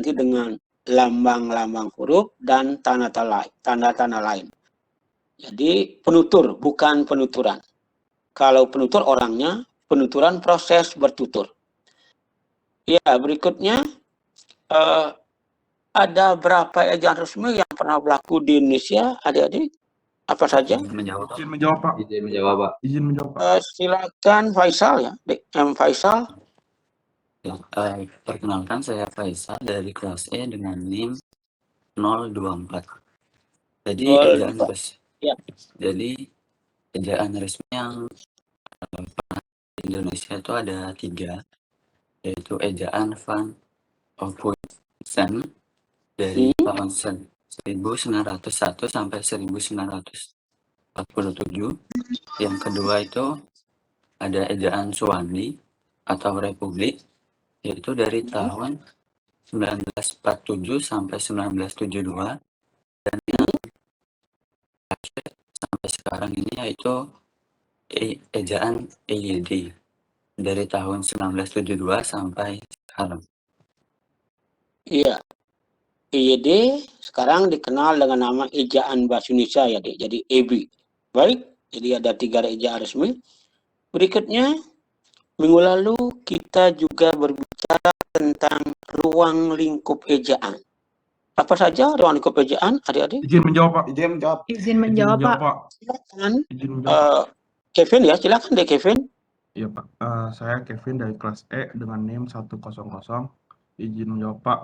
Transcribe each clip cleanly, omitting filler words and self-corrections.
diganti dengan lambang-lambang huruf dan tanda-tanda lain. Jadi penutur, bukan penuturan. Kalau penutur orangnya, penuturan proses bertutur. Ya, berikutnya ada berapa ejaan resmi yang pernah berlaku di Indonesia, adik-adik? Apa saja? Izin menjawab, Pak. Izin menjawab, Pak. Izin menjawab, Pak. Silakan Faisal ya, M. Faisal. Ya, perkenalkan saya Faisal dari kelas E dengan NIM 024. Jadi ejaan resmi yang di Indonesia itu ada 3, yaitu ejaan Van Ophuijsen dari tahun 1901 sampai 1947. Yang kedua itu ada ejaan Suwandi atau Republik, yaitu dari tahun 1947 sampai 1972. Dan yang terakhir sampai sekarang ini yaitu ejaan EYD dari tahun 1972 sampai sekarang. Iya, EYD sekarang dikenal dengan nama Ejaan Bahasa Indonesia ya, Dek. Jadi EB. Baik, jadi ada 3 ejaan resmi. Berikutnya, minggu lalu kita juga berbicara tentang ruang lingkup ejaan. Apa saja ruang lingkup ejaan, adik-adik? Izin menjawab, Pak. Izin menjawab, Pak. Silakan. Izin menjawab. Kevin ya, silakan deh Kevin. Iya, Pak. Saya Kevin dari kelas E dengan NIM 100. Izin menjawab, Pak.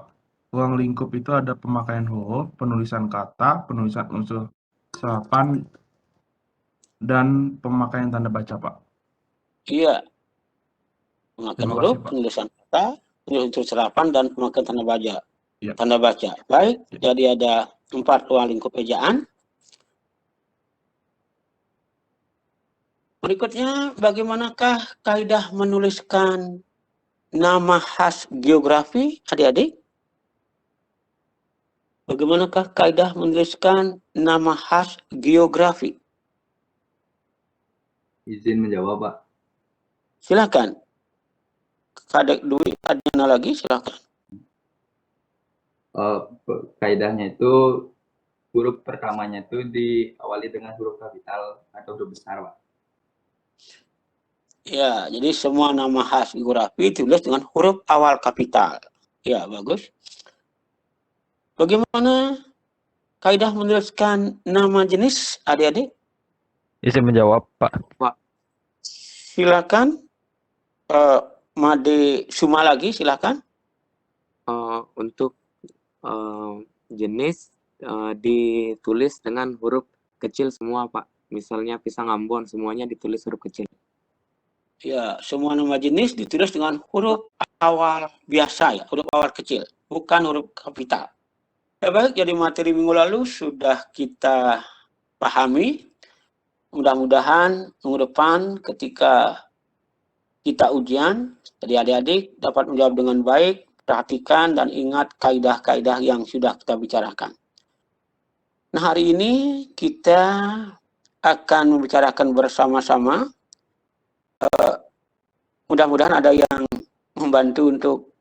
Ruang lingkup itu ada pemakaian huruf, penulisan kata, penulisan unsur serapan, dan pemakaian tanda baca, Pak. Iya. Pemakaian huruf, penulisan kata, unsur serapan, dan pemakaian tanda baca. Ya. Tanda baca. Baik, jadi ada 4 ruang lingkup ejaan. Berikutnya, bagaimanakah kaidah menuliskan nama khas geografi, adik-adik? Bagaimanakah kaidah menuliskan nama khas geografi? Izin menjawab, Pak. Silakan. Kadek Dwi, Adina lagi, silakan. Kaidahnya itu huruf pertamanya itu diawali dengan huruf kapital atau huruf besar, Pak. Ya, jadi semua nama khas geografi ditulis dengan huruf awal kapital. Ya, bagus. Bagaimana kaidah menuliskan nama jenis, adik-adik? Izin menjawab, Pak. Silakan. Made Suma lagi, silakan. Untuk jenis ditulis dengan huruf kecil semua, Pak. Misalnya pisang Ambon, semuanya ditulis huruf kecil. Ya, semua nama jenis ditulis dengan huruf awal biasa ya, huruf awal kecil, bukan huruf kapital. Ya baik, jadi materi minggu lalu sudah kita pahami. Mudah-mudahan minggu depan ketika kita ujian, jadi adik-adik dapat menjawab dengan baik, perhatikan dan ingat kaidah-kaidah yang sudah kita bicarakan. Nah, hari ini kita akan membicarakan bersama-sama. Mudah-mudahan ada yang membantu untuk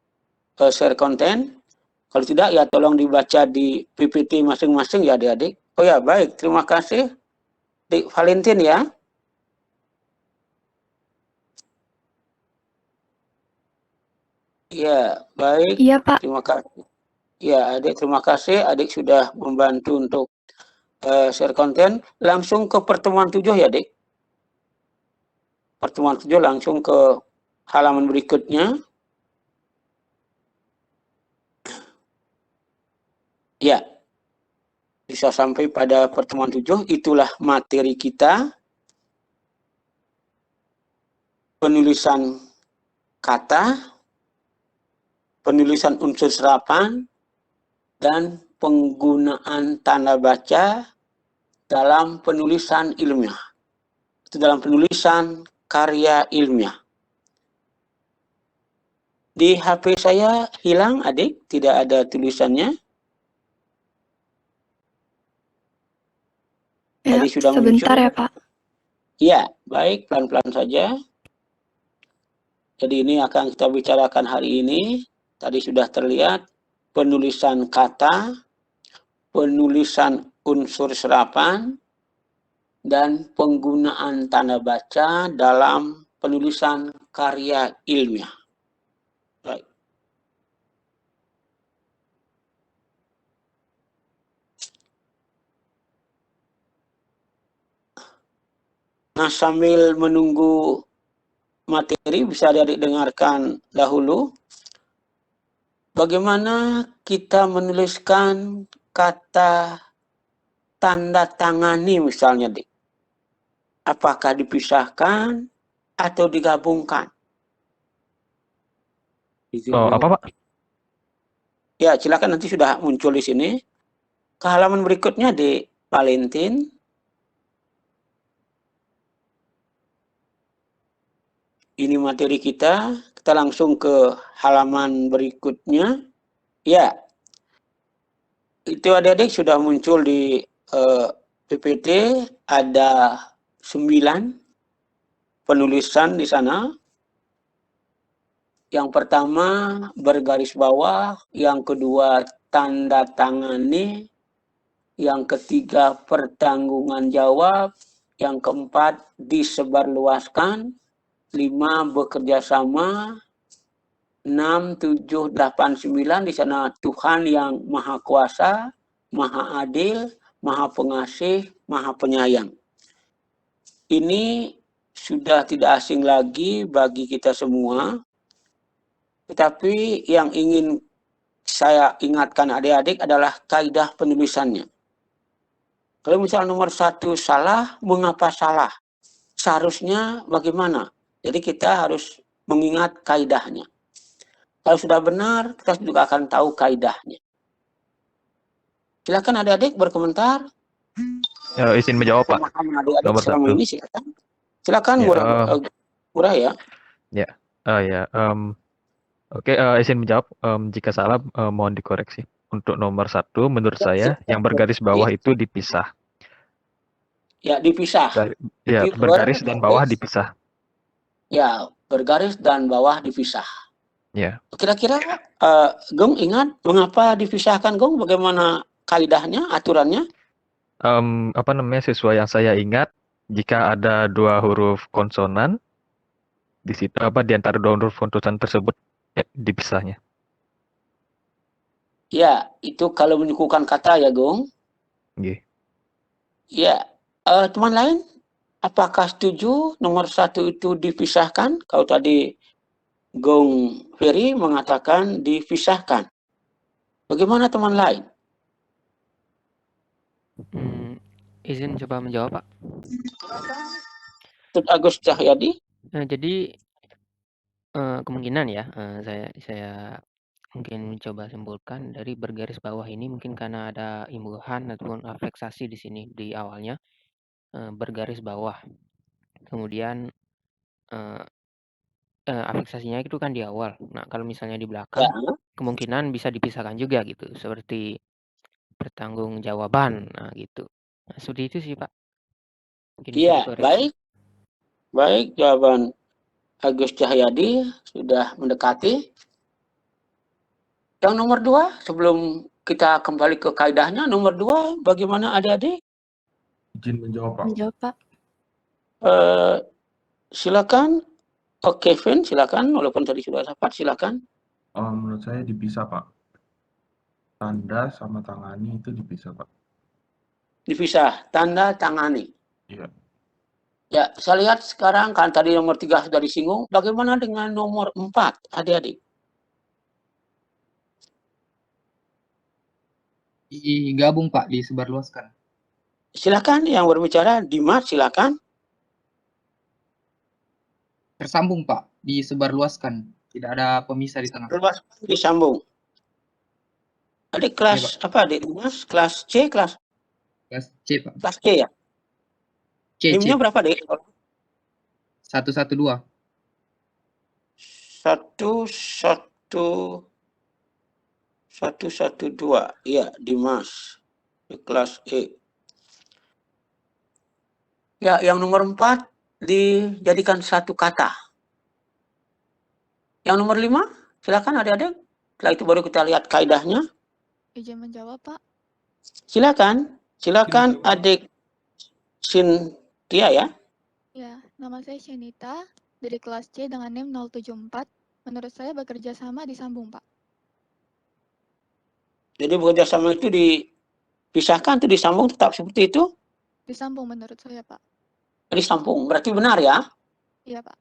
share konten. Kalau tidak, ya tolong dibaca di PPT masing-masing ya adik-adik. Oh ya, baik. Terima kasih. Dik Valentin ya. Ya, baik. Iya, Pak. Terima kasih. Ya, adik terima kasih. Adik sudah membantu untuk share konten. Langsung ke pertemuan 7 ya, Dik. Pertemuan 7 langsung ke halaman berikutnya. Ya, bisa sampai pada pertemuan 7, itulah materi kita. Penulisan kata, penulisan unsur serapan, dan penggunaan tanda baca dalam penulisan ilmiah. Itu dalam penulisan karya ilmiah. Di HP saya hilang, adik, tidak ada tulisannya. Ya, Tadi sudah sebentar muncul. ya, Pak. Ya, baik, pelan-pelan saja. Jadi ini akan kita bicarakan hari ini. Tadi sudah terlihat penulisan kata, penulisan unsur serapan, dan penggunaan tanda baca dalam penulisan karya ilmiah. Baik. Nah, sambil menunggu materi bisa adik dengarkan dahulu bagaimana kita menuliskan kata tanda tangani misalnya, Dik. Apakah dipisahkan atau digabungkan? Izin Oh, apa, menjawab. Pak? Ya, silakan, nanti sudah muncul di sini. Ke halaman berikutnya di Valentin. Ini materi kita. Kita langsung ke halaman berikutnya. Ya, itu adik-adik sudah muncul di PPT. Ada 9 penulisan di sana. Yang pertama bergaris bawah, yang kedua tanda tangani, yang ketiga pertanggungan jawab, yang keempat disebarluaskan, 5 bekerja sama, 6, 7, 8, 9 di sana Tuhan yang Maha Kuasa, Maha Adil, Maha Pengasih, Maha Penyayang. Ini sudah tidak asing lagi bagi kita semua. Tetapi yang ingin saya ingatkan adik-adik adalah kaidah penulisannya. Kalau misal nomor 1 salah, mengapa salah? Seharusnya bagaimana? Jadi kita harus mengingat kaidahnya. Kalau sudah benar, kita juga akan tahu kaidahnya. Silakan adik-adik berkomentar. Izin menjawab, Pak. Pemahaman adik-adik Nomor selama 1. ini silakan. Silakan, Ya, Murah ya. ya, oke, izin menjawab. Jika salah, mohon dikoreksi. Untuk nomor 1, menurut saya, yang bergaris bawah itu dipisah. Ya, dipisah. Ya, Jadi, bergaris dan bawah dipisah. Ya, bergaris dan bawah dipisah. Ya. Kira-kira Gong ingat mengapa dipisahkan, Gong? Bagaimana kaidahnya, aturannya? Sesuai yang saya ingat, jika ada 2 huruf konsonan di situ, di antara 2 huruf konsonan tersebut, dipisahnya. Ya, itu kalau menyukukan kata ya, Gong. Oke. Ya, teman lain, apakah setuju nomor 1 itu dipisahkan? Kalau tadi Gong Ferry mengatakan dipisahkan. Bagaimana teman lain? Izin coba menjawab, Pak. Tut Agus Cahyadi. Jadi kemungkinan ya, saya mungkin coba simpulkan dari bergaris bawah ini mungkin karena ada imbuhan ataupun afeksasi di sini di awalnya, bergaris bawah. Kemudian afeksasinya itu kan di awal. Nah, kalau misalnya di belakang, Ya, kemungkinan bisa dipisahkan juga gitu, seperti pertanggungjawaban, nah gitu. Nah, seperti itu sih, Pak. Mungkin bisa iya, dikoreksi. baik, jawaban Agus Cahyadi sudah mendekati. Yang nomor 2, sebelum kita kembali ke kaidahnya, nomor 2, bagaimana adik-adik? Izin menjawab, Pak. Menjawab, Pak. Silakan, Kevin, silakan, walaupun tadi sudah dapat, silakan. Menurut saya dipisah, Pak. Tanda sama tangani itu dipisah, Pak. Dipisah, tanda tangani. Iya. Ya, saya lihat sekarang kan tadi nomor 3 sudah disinggung. Bagaimana dengan nomor 4, adik-adik? Digabung, Pak, disebarluaskan. Silakan yang berbicara, Dimas, silakan. Tersambung, Pak, disebarluaskan. Tidak ada pemisah di tengah. Luas disambung. Adik kelas Iya, apa, adik Dimas? Kelas C, kelas C, Pak. kelas C ya? C. NIM-nya berapa, Dek? 112. 112. Iya, Dimas. Di kelas E. Ya, yang nomor 4 dijadikan satu kata. Yang nomor 5, silakan adik-adik. Setelah itu baru kita lihat kaidahnya. Izin menjawab, Pak. Silakan adik Cynthia ya. Ya, nama saya Shenita dari kelas C dengan NIM 074. Menurut saya bekerja sama disambung, Pak. Jadi bekerja sama itu dipisahkan atau disambung tetap seperti itu? Disambung menurut saya, Pak. Disambung, berarti benar ya? Iya, Pak.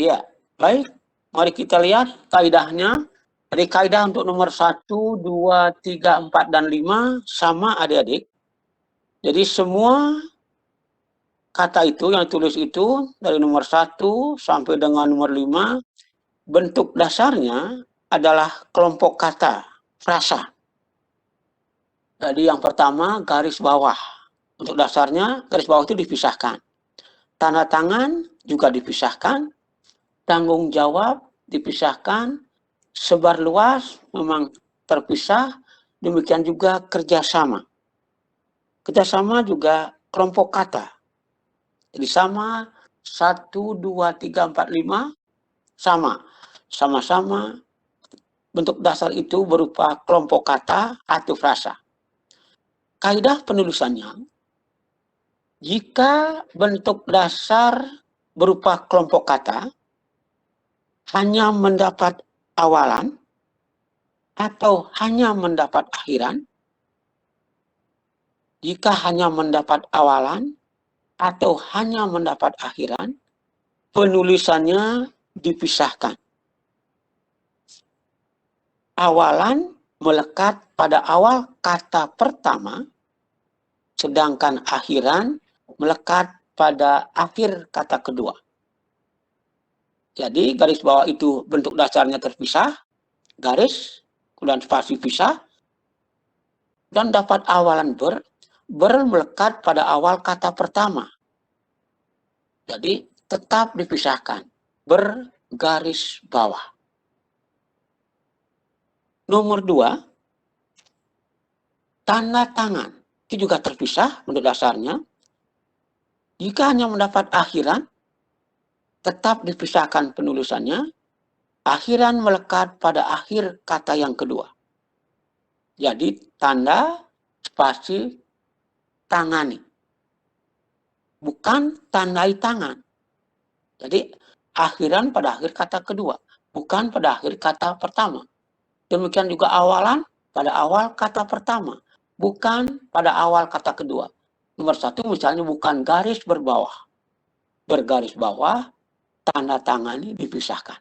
Iya, baik. Mari kita lihat kaidahnya. Jadi kaidah untuk nomor 1, 2, 3, 4, dan 5 sama adik-adik. Jadi semua kata itu yang tulis itu dari nomor 1 sampai dengan nomor 5, bentuk dasarnya adalah kelompok kata, frasa. Jadi yang pertama garis bawah. Untuk dasarnya garis bawah itu dipisahkan. Tanda tangan juga dipisahkan. Tanggung jawab dipisahkan. Sebar luas memang terpisah. Demikian juga kerjasama. Kerjasama juga kelompok kata. Jadi sama 1, 2, 3, 4, 5 sama. Sama-sama bentuk dasar itu berupa kelompok kata atau frasa. Kaidah penulisannya, jika bentuk dasar berupa kelompok kata hanya mendapat awalan atau hanya mendapat akhiran, jika hanya mendapat awalan atau hanya mendapat akhiran, penulisannya dipisahkan. Awalan melekat pada awal kata pertama, sedangkan akhiran melekat pada akhir kata kedua. Jadi garis bawah itu bentuk dasarnya terpisah, garis, kemudian spasi pisah, dan dapat awalan ber melekat pada awal kata pertama. Jadi tetap dipisahkan, bergaris bawah. Nomor 2, tanda tangan. Itu juga terpisah bentuk dasarnya. Jika hanya mendapat akhiran, tetap dipisahkan penulisannya. Akhiran melekat pada akhir kata yang kedua. Jadi tanda spasi tangani. Bukan tandai tangan. Jadi akhiran pada akhir kata kedua. Bukan pada akhir kata pertama. Demikian juga awalan pada awal kata pertama. Bukan pada awal kata kedua. Nomor 1 misalnya bukan garis berbawah. Bergaris bawah, tanda tangani dipisahkan.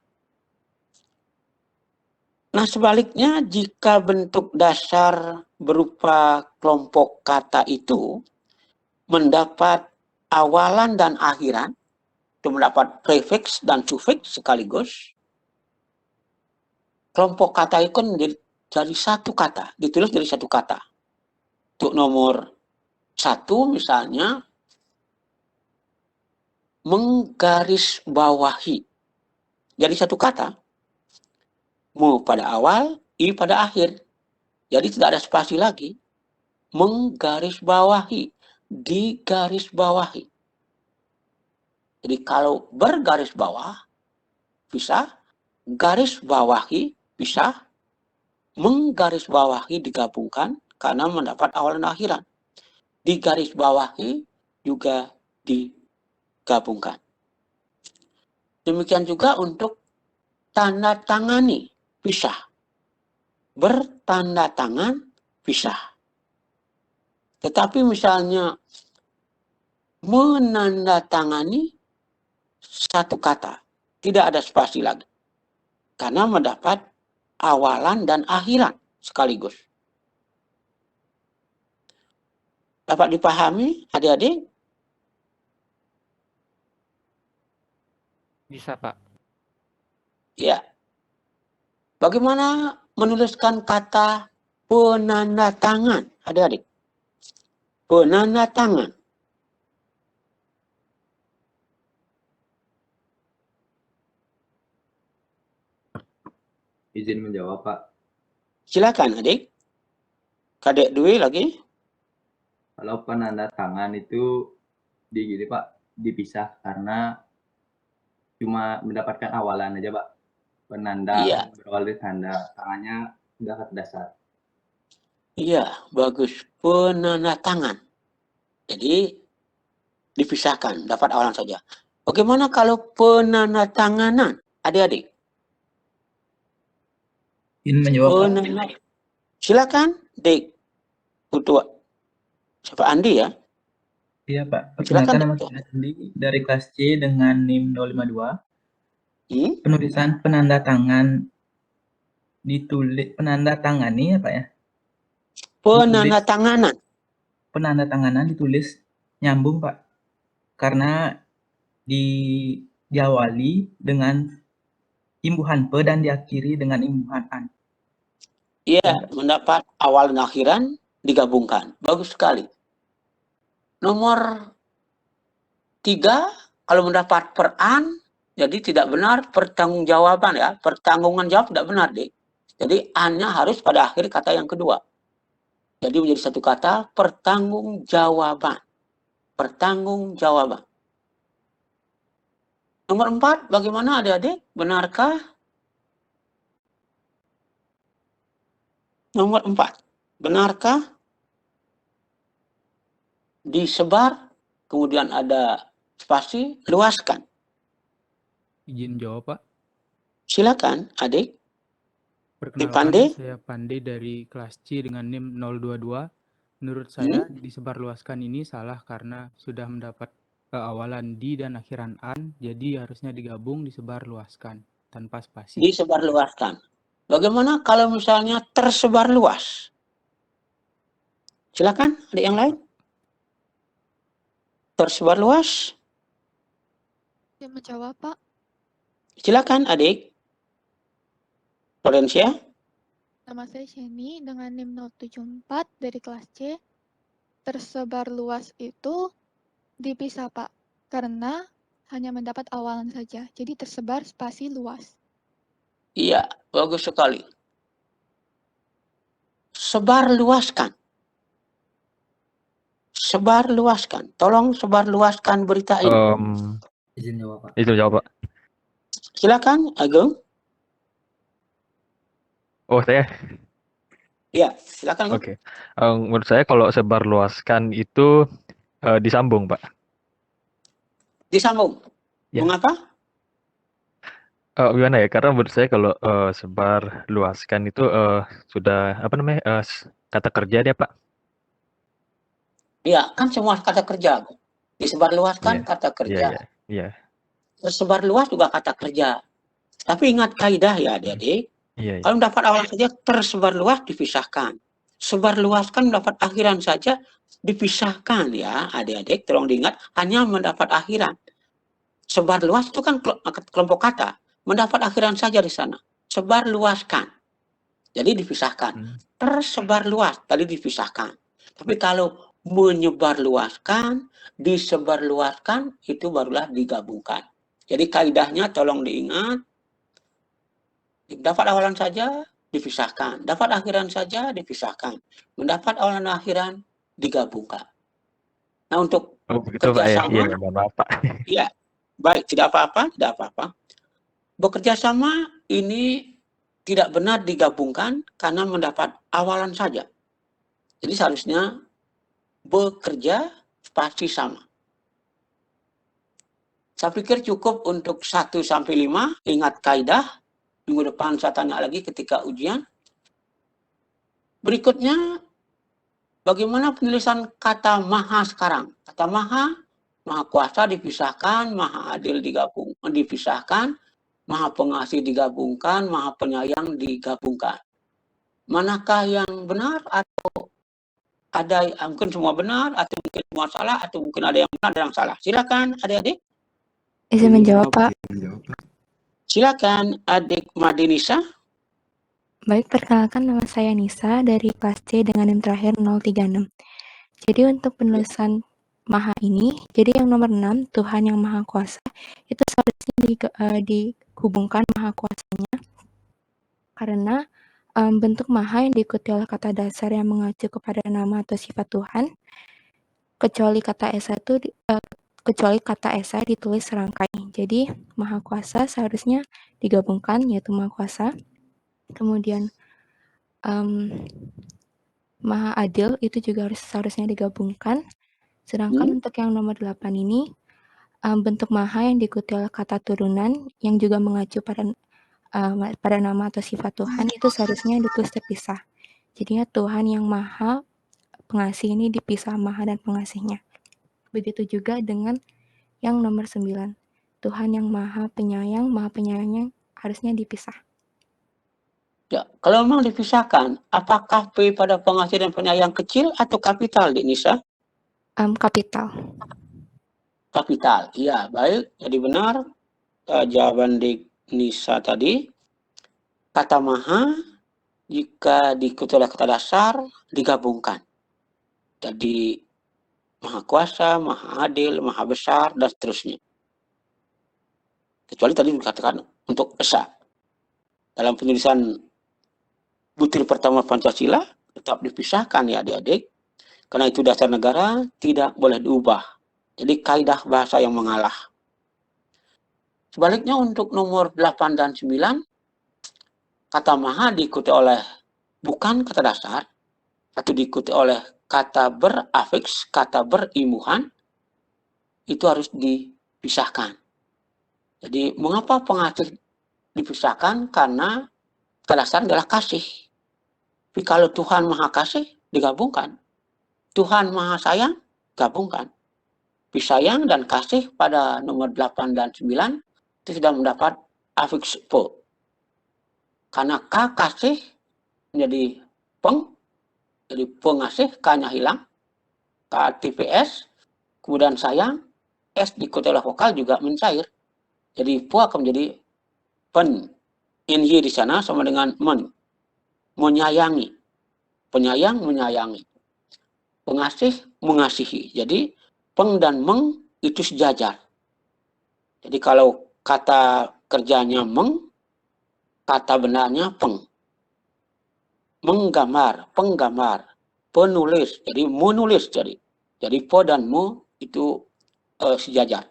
Nah sebaliknya jika bentuk dasar berupa kelompok kata itu mendapat awalan dan akhiran, itu mendapat prefix dan sufiks sekaligus, kelompok kata itu menjadi dari satu kata, ditulis dari satu kata. Untuk nomor 1 misalnya, menggarisbawahi. Jadi satu kata. Mu pada awal, i pada akhir. Jadi tidak ada spasi lagi. Menggarisbawahi. Digarisbawahi. Jadi kalau bergaris bawah, bisa. Garis bawahi, bisa. Menggarisbawahi digabungkan karena mendapat awal dan akhiran. Digarisbawahi juga digabungkan. Demikian juga untuk tanda tangani, pisah. Bertanda tangan, pisah. Tetapi misalnya menandatangani satu kata, tidak ada spasi lagi. Karena mendapat awalan dan akhiran sekaligus. Dapat dipahami adik-adik? Bisa, Pak. Ya. Bagaimana menuliskan kata penanda tangan, adik-adik? Penanda tangan. Izin menjawab, Pak. Silakan, adik. Kadek Dwi lagi. Kalau penanda tangan itu gini, Pak, dipisah karena cuma mendapatkan awalan aja, Pak. penanda Iya, berawal dari tanda tangannya udah kata dasar. iya, bagus. Penanda tangan. Jadi dipisahkan, dapat awalan saja. Bagaimana kalau penandatanganan, adik-adik? Ingin menjawab Pak? Penanda, silakan, Dik. Untuk siapa Andi ya? Iya Pak. Silakan, Perkenalkan Dik. nama saya Andi dari kelas C dengan NIM 052. Penulisan penanda tangan penanda tangani apa ya? Penandatanganan. Penanda tanganan ditulis nyambung Pak. Karena diawali dengan imbuhan pe dan diakhiri dengan imbuhan an. Iya, mendapat awal dan akhiran digabungkan. Bagus sekali. Nomor 3, kalau mendapat peran, jadi tidak benar pertanggungjawaban ya. Pertanggungan jawab tidak benar, Dik. Jadi an-nya harus pada akhir kata yang kedua. Jadi menjadi satu kata pertanggungjawaban. Pertanggungjawaban. Nomor 4, bagaimana adik-adik? Benarkah? Nomor 4, benarkah disebar, kemudian ada spasi, luaskan? Izin jawab, Pak. Silakan, adik. Perkenalkan, Pandey? saya Pandey dari kelas C dengan NIM 022. Menurut saya, disebarluaskan ini salah karena sudah mendapat awalan di dan akhiran an, jadi harusnya digabung disebarluaskan tanpa spasi. Disebarluaskan. Bagaimana kalau misalnya tersebar luas? Silakan, ada yang lain? Tersebar luas? Yang menjawab, Pak. Silakan, adik. Florencia? Nama saya Sheni dengan NIM 074 dari kelas C. Tersebar luas itu dipisah, Pak. Karena hanya mendapat awalan saja. Jadi tersebar spasi luas. Iya, bagus sekali. Sebarluaskan. Sebarluaskan. Tolong sebarluaskan berita ini. Izin jawab Pak. Itu jawab, Pak. Silakan, Agung. Oh, saya? Ya, silakan. Oke. Menurut saya kalau sebarluaskan itu disambung, Pak. Disambung. Ya. Mengapa? Gimana ya? Karena menurut saya kalau sebarluaskan itu sudah apa namanya kata kerja dia, Pak. Iya, kan semua kata kerja. Disebarluaskan kata kerja. Iya. Tersebar luas juga kata kerja. Tapi ingat kaidah ya, adik-adik. Iya. Kalau mendapat awalan saja tersebar luas dipisahkan. Sebar luaskan mendapat akhiran saja dipisahkan ya, adik-adik. Tolong diingat, hanya mendapat akhiran. Sebar luas itu kan kelompok kata. Mendapat akhiran saja di sana. Sebar luaskan. Jadi dipisahkan. Tersebar luas, tadi dipisahkan. Tapi kalau menyebar luaskan, disebar luaskan, itu barulah digabungkan. Jadi kaidahnya tolong diingat. Dapat awalan saja, dipisahkan. Dapat akhiran saja, dipisahkan. Mendapat awalan akhiran, digabungkan. Nah, untuk kerjasama, Iya, mohon maaf, Pak. ya, baik, tidak apa-apa. Bekerja sama ini tidak benar digabungkan karena mendapat awalan saja. Jadi seharusnya bekerja pasti sama. Saya pikir cukup untuk 1 sampai 5. Ingat kaidah. Minggu depan saya tanya lagi ketika ujian. Berikutnya, bagaimana penulisan kata maha sekarang? Kata maha kuasa dipisahkan, maha adil dipisahkan, maha pengasih digabungkan, maha penyayang digabungkan. Manakah yang benar atau ada mungkin semua benar atau mungkin semua salah atau mungkin ada yang benar ada yang salah? Silakan adik-adik. Izin menjawab, Pak. Silakan adik Madinisa. Baik, perkenalkan nama saya Nisa dari kelas C dengan NIM terakhir 036. Jadi untuk penulisan maha ini, jadi yang nomor 6, Tuhan yang Maha Kuasa, itu seharusnya dihubungkan maha kuasanya. Karena bentuk maha yang diikuti oleh kata dasar yang mengacu kepada nama atau sifat Tuhan, kecuali kata S1, kecuali kata esa ditulis serangkai. Jadi Maha Kuasa seharusnya digabungkan, yaitu Maha Kuasa. Kemudian Maha Adil itu juga seharusnya digabungkan. Sedangkan untuk yang nomor 8 ini, bentuk Maha yang diikuti oleh kata turunan yang juga mengacu pada nama atau sifat Tuhan itu seharusnya ditulis terpisah. Jadinya Tuhan yang Maha Pengasih ini dipisah Maha dan Pengasihnya. Begitu juga dengan yang nomor 9. Tuhan yang Maha Penyayangnya harusnya dipisah. Ya, kalau memang dipisahkan, apakah P pada pengasih dan penyayang kecil atau kapital, Dik Nisa? Kapital. Kapital, iya, baik. Jadi benar jawaban Dik Nisa tadi. Kata Maha, jika diikuti oleh kata dasar, digabungkan. Jadi Maha Kuasa, Maha Adil, Maha Besar, dan seterusnya. Kecuali tadi dikatakan untuk esa. Dalam penulisan butir pertama Pancasila, tetap dipisahkan ya adik-adik. Karena itu dasar negara tidak boleh diubah. Jadi kaidah bahasa yang mengalah. Sebaliknya untuk nomor 8 dan 9, kata Maha diikuti oleh bukan kata dasar, atau diikuti oleh kata berafiks, kata berimuhan, itu harus dipisahkan. Jadi mengapa pengasih dipisahkan? Karena kata dasar adalah kasih. Tapi kalau Tuhan Maha Kasih, digabungkan. Tuhan Maha Sayang, gabungkan. Pisayang dan kasih pada nomor 8 dan 9 itu sudah mendapat afiks po. Karena K kasih menjadi peng, jadi pengasih, K-nya hilang, K TPS, kemudian sayang, S diikuti oleh vokal juga mencair. Jadi po akan menjadi pen. INY di sana sama dengan men. Menyayangi. Penyayang menyayangi. Pengasih mengasihi. Jadi peng dan meng itu sejajar. Jadi kalau kata kerjanya meng, kata benarnya peng. Menggambar, penggambar, penulis, jadi menulis jadi po dan mu itu sejajar.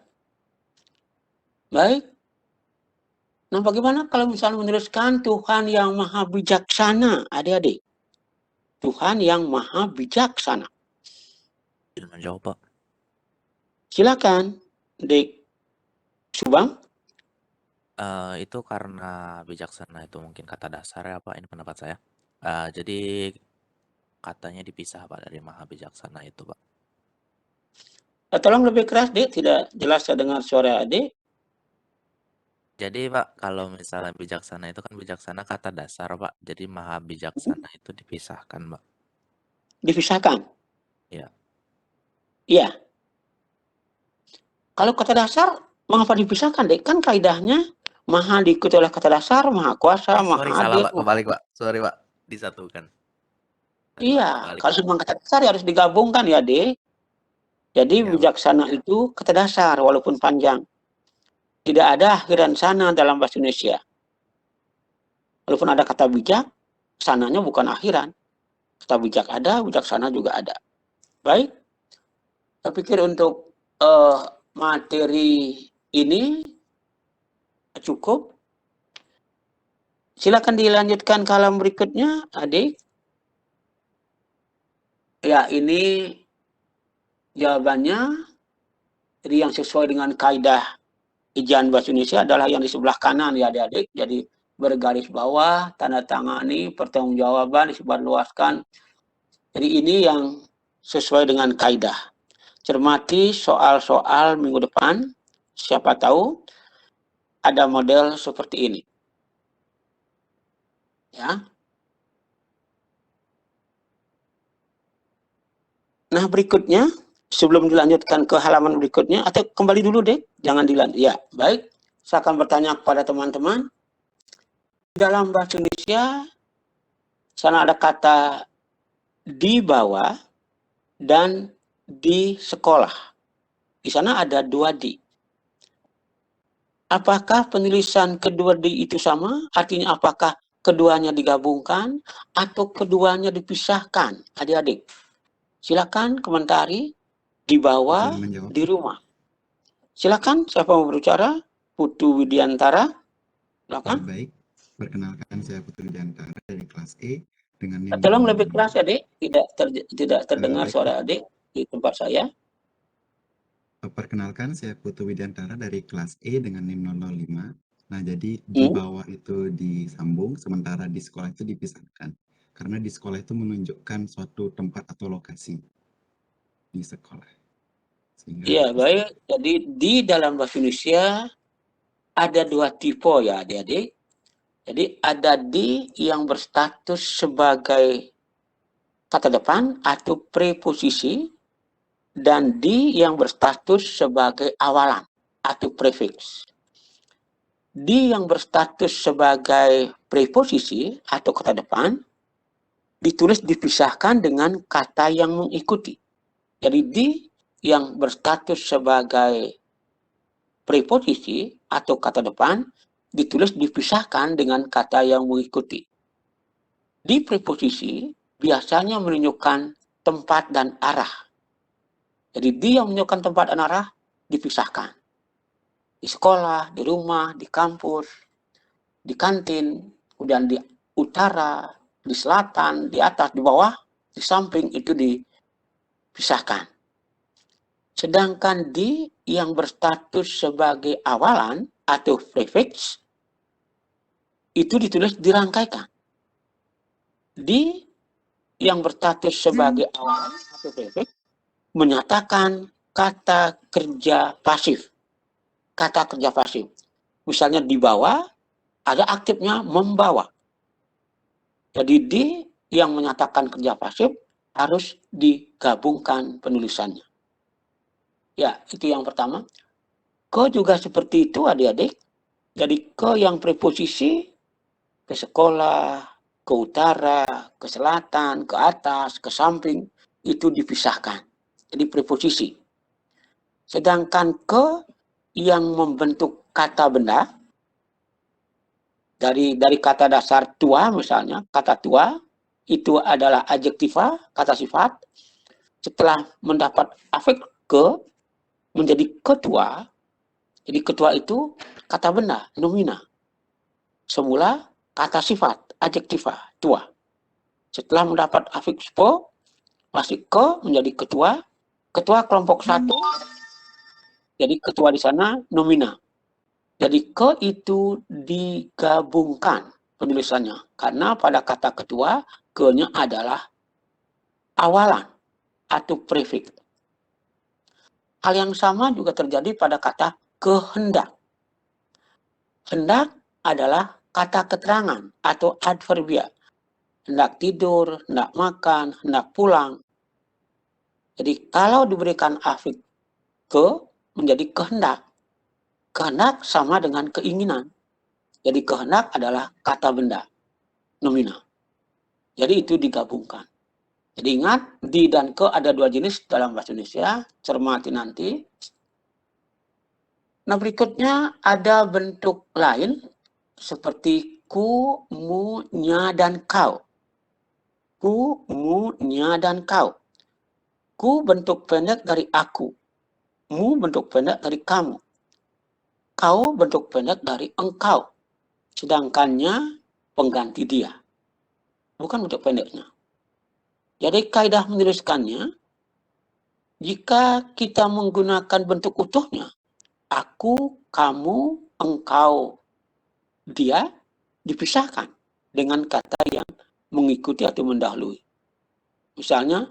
Baik. Nah, bagaimana kalau misalnya menuliskan Tuhan yang Maha Bijaksana, adik-adik? Tuhan yang Maha Bijaksana. Menjawab, Pak. Silakan, Dik Subang. Itu karena bijaksana itu mungkin kata dasar ya, Pak. Ini pendapat saya. Jadi katanya dipisah, Pak, dari Maha Bijaksana itu, Pak. Tolong lebih keras, Dik. Tidak jelas saya dengar suara adik. Jadi, Pak, kalau misalnya bijaksana itu kan bijaksana kata dasar, Pak. Jadi Maha Bijaksana itu dipisahkan, Pak. Dipisahkan? Iya. Iya. Kalau kata dasar, mengapa dipisahkan, Dik? Kan kaidahnya Maha diikuti oleh kata dasar, Maha Kuasa, Maha Sorry, Adil. salah, Pak. Kebalik, Pak. Sorry, Pak. Disatukan. Iya, kalau memang kata dasar harus digabungkan ya, Dik. Jadi Ya, bijaksana itu kata dasar walaupun panjang. Tidak ada akhiran sana dalam bahasa Indonesia. Walaupun ada kata bijak, sananya bukan akhiran. Kata bijak ada, bijaksana juga ada. Baik. Saya pikir untuk materi ini cukup. Silakan dilanjutkan ke halaman berikutnya, adik. Ya, ini jawabannya. Jadi yang sesuai dengan kaidah Ijaan Bahasa Indonesia adalah yang di sebelah kanan ya adik-adik. Jadi bergaris bawah, tanda tangani, pertanggungjawaban, disebarluaskan. Jadi ini yang sesuai dengan kaidah. Cermati soal-soal minggu depan. Siapa tahu ada model seperti ini. Ya. Nah, berikutnya, sebelum dilanjutkan ke halaman berikutnya, atau kembali dulu deh, jangan dilanjut. Ya, baik. Saya akan bertanya kepada teman-teman. Dalam bahasa Indonesia, sana ada kata di bawah dan di sekolah. Di sana ada dua di. Apakah penulisan kedua di itu sama? Artinya apakah keduanya digabungkan atau keduanya dipisahkan? Adik-adik, silakan komentari. Di bawah, di rumah. Silakan, siapa mau berbicara? Putu Widiantara. Silakan. Baik, perkenalkan saya Putu Widiantara dari kelas E dengan NIM Tolong lebih keras, Adik. Tidak terdengar baik, suara Adik di tempat saya. perkenalkan saya Putu Widiantara dari kelas E dengan NIM 005. Nah, jadi di bawah itu disambung, sementara di sekolah itu dipisahkan. Karena di sekolah itu menunjukkan suatu tempat atau lokasi di sekolah. Iya, baik. Jadi di dalam bahasa Indonesia ada dua tipe ya, adik-adik. Jadi ada di yang berstatus sebagai kata depan atau preposisi, dan di yang berstatus sebagai awalan atau prefix. Di yang berstatus sebagai preposisi atau kata depan ditulis dipisahkan dengan kata yang mengikuti. Jadi di yang berstatus sebagai preposisi atau kata depan ditulis dipisahkan dengan kata yang mengikuti. Di preposisi biasanya menunjukkan tempat dan arah. Jadi di yang menunjukkan tempat dan arah dipisahkan. Di sekolah, di rumah, di kampus, di kantin, kemudian di utara, di selatan, di atas, di bawah, di samping itu dipisahkan. Sedangkan di yang berstatus sebagai awalan atau prefix itu ditulis dirangkaikan. Di yang berstatus sebagai awalan atau prefix menyatakan kata kerja pasif. Kata kerja pasif. Misalnya di bawah ada aktifnya membawa. Jadi di yang menyatakan kerja pasif harus digabungkan penulisannya. Ya, itu yang pertama. Ke juga seperti itu adik-adik. Jadi ke yang preposisi ke sekolah, ke utara, ke selatan, ke atas, ke samping itu dipisahkan. Jadi preposisi. Sedangkan ke yang membentuk kata benda dari kata dasar tua misalnya, kata tua itu adalah adjektiva, kata sifat. Setelah mendapat afek ke menjadi ketua. Jadi ketua itu kata benda, nomina. Semula kata sifat, adjektiva, tua. Setelah mendapat afiks po, masih ke menjadi ketua. Ketua kelompok satu. Jadi ketua di sana nomina. Jadi ke itu digabungkan penulisannya. Karena pada kata ketua, ke-nya adalah awalan atau prefix. Hal yang sama juga terjadi pada kata kehendak. Hendak adalah kata keterangan atau adverbia. Hendak tidur, hendak makan, hendak pulang. Jadi kalau diberikan afik ke menjadi kehendak. Kehendak sama dengan keinginan. Jadi kehendak adalah kata benda, nomina. Jadi itu digabungkan. Jadi ingat, di dan ke ada dua jenis dalam bahasa Indonesia. Cermati nanti. Nah berikutnya ada bentuk lain seperti ku, mu, nya, dan kau. Ku, mu, nya, dan kau. Ku bentuk pendek dari aku. Mu bentuk pendek dari kamu. Kau bentuk pendek dari engkau. Sedangkannya pengganti dia. Bukan bentuk pendeknya. Jadi kaidah menuliskannya, jika kita menggunakan bentuk utuhnya, aku, kamu, engkau, dia, dipisahkan dengan kata yang mengikuti atau mendahului. Misalnya,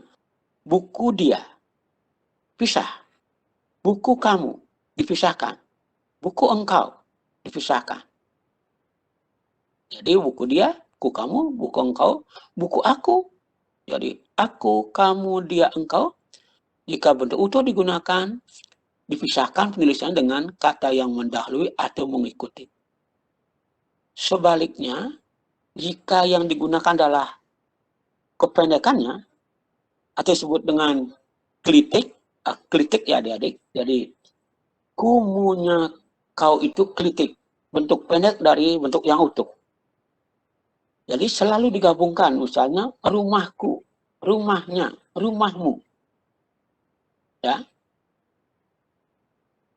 buku dia, pisah. Buku kamu, dipisahkan. Buku engkau, dipisahkan. Jadi buku dia, buku kamu, buku engkau, buku aku. Jadi aku, kamu, dia, engkau. Jika bentuk utuh digunakan, dipisahkan penulisan dengan kata yang mendahului atau mengikuti. Sebaliknya, jika yang digunakan adalah kependekannya, atau disebut dengan klitik, klitik ya adik-adik. Jadi kumunya kau itu klitik, bentuk pendek dari bentuk yang utuh. Jadi selalu digabungkan, misalnya rumahku, rumahnya, rumahmu. Ya.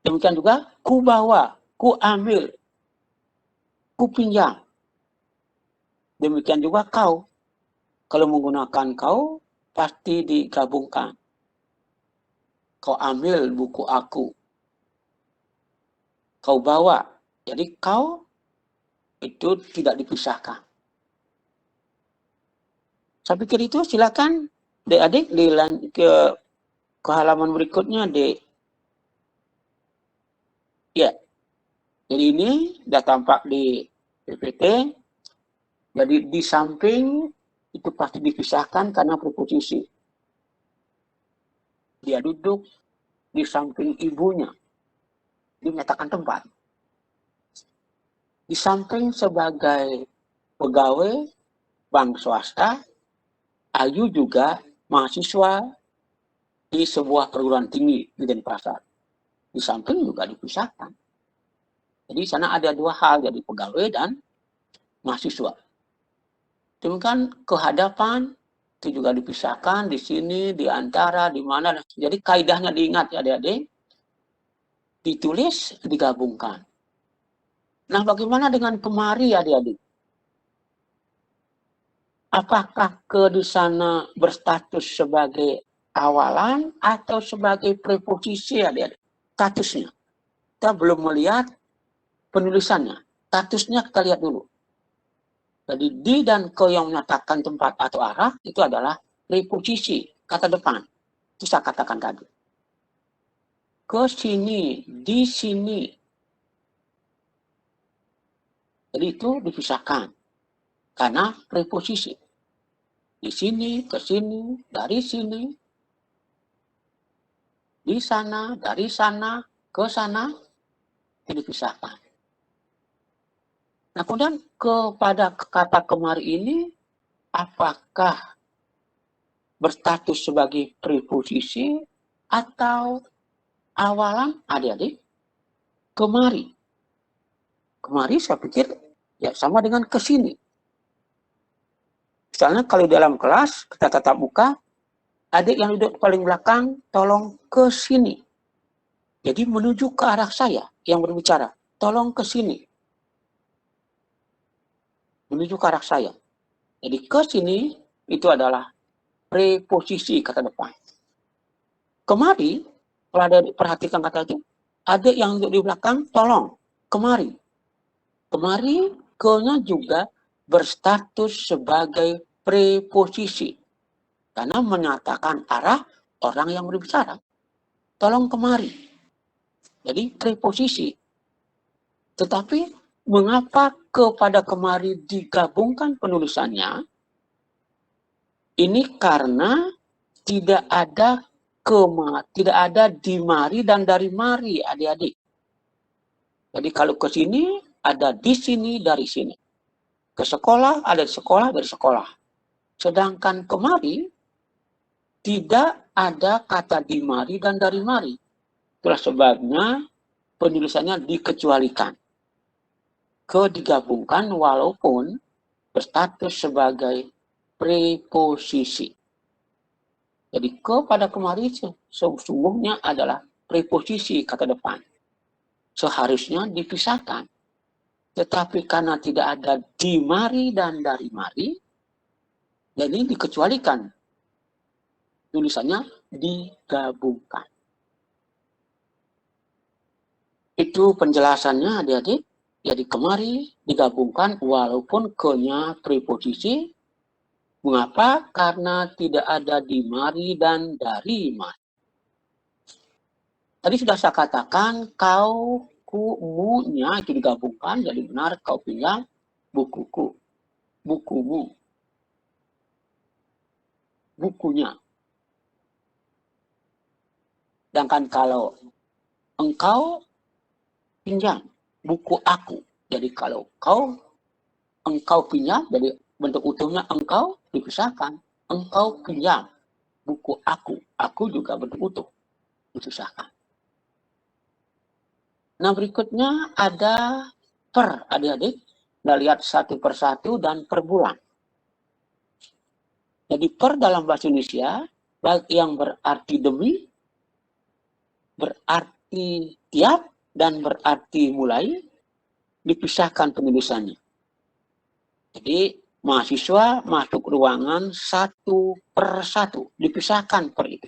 Demikian juga ku bawa, ku ambil, ku pinjam. Demikian juga kau. Kalau menggunakan kau, pasti digabungkan. Kau ambil buku aku. Kau bawa. Jadi kau itu tidak dipisahkan. Saya pikir itu silakan adik-adik ke halaman berikutnya, Dek. Ya. Jadi ini sudah tampak di PPT. Jadi di samping itu pasti dipisahkan karena preposisi. Dia duduk di samping ibunya. Dinyatakan tempat. Di samping sebagai pegawai bank swasta, Ayu juga mahasiswa di sebuah perguruan tinggi di Denpasar. Di samping juga dipisahkan. Jadi sana ada dua hal, jadi pegawai dan mahasiswa. Demikian kehadapan itu juga dipisahkan di sini, di antara, di mana. Jadi kaidahnya diingat ya adik-adik. Ditulis, digabungkan. Nah, bagaimana dengan kemari adik-adik? Apakah ke di sana berstatus sebagai awalan atau sebagai preposisi adik-adik? Statusnya. Kita belum melihat penulisannya. Statusnya kita lihat dulu. Jadi di dan ke yang menyatakan tempat atau arah itu adalah preposisi, kata depan. Itu saya katakan tadi. Ke sini, di sini. Jadi itu dipisahkan. Karena preposisi. Di sini, ke sini, dari sini. Di sana, dari sana, ke sana. Itu dipisahkan. Nah, kemudian kepada kata kemari ini, apakah berstatus sebagai preposisi atau awalan adik-adik? Kemari. Kemari saya pikir ya sama dengan ke sini. Misalnya kalau dalam kelas kita tatap muka, adik yang duduk paling belakang tolong ke sini. Jadi menuju ke arah saya yang berbicara. Tolong ke sini. Menuju ke arah saya. Jadi ke sini itu adalah preposisi kata depan. Kemari, kalau ada perhatikan kata itu, adik yang duduk di belakang tolong kemari. Kemari, ke-nya juga berstatus sebagai preposisi. Karena menyatakan arah orang yang berbicara. Tolong kemari. Jadi preposisi. Tetapi mengapa kepada kemari digabungkan penulisannya? Ini karena tidak ada di mari dan dari mari adik-adik. Jadi kalau ke sini ada di sini, dari sini. Ke sekolah, ada di sekolah, dari sekolah. Sedangkan kemari, tidak ada kata di mari dan dari mari. Itulah sebabnya penulisannya dikecualikan. Ke digabungkan walaupun berstatus sebagai preposisi. Jadi ke pada kemari sesungguhnya adalah preposisi kata depan. Seharusnya dipisahkan. Tetapi karena tidak ada di mari dan dari mari, jadi dikecualikan. Tulisannya digabungkan. Itu penjelasannya adik-adik. Jadi kemari digabungkan walaupun ke-nya preposisi. Mengapa? Karena tidak ada di mari dan dari mari. Tadi sudah saya katakan kau, ku, mu-nya itu digabungkan, jadi benar kau pinjam bukuku, bukumu, bukunya. Sedangkan kalau engkau pinjam buku aku, jadi kalau engkau pinjam, jadi bentuk utuhnya engkau dipisahkan, engkau pinjam buku aku juga bentuk utuh dipisahkan. Nah berikutnya ada per adik-adik. Kita lihat satu persatu dan per bulan. Jadi per dalam bahasa Indonesia, baik yang berarti demi, berarti berarti tiap dan berarti mulai, dipisahkan penulisannya. Jadi mahasiswa masuk ruangan satu per satu, dipisahkan per itu.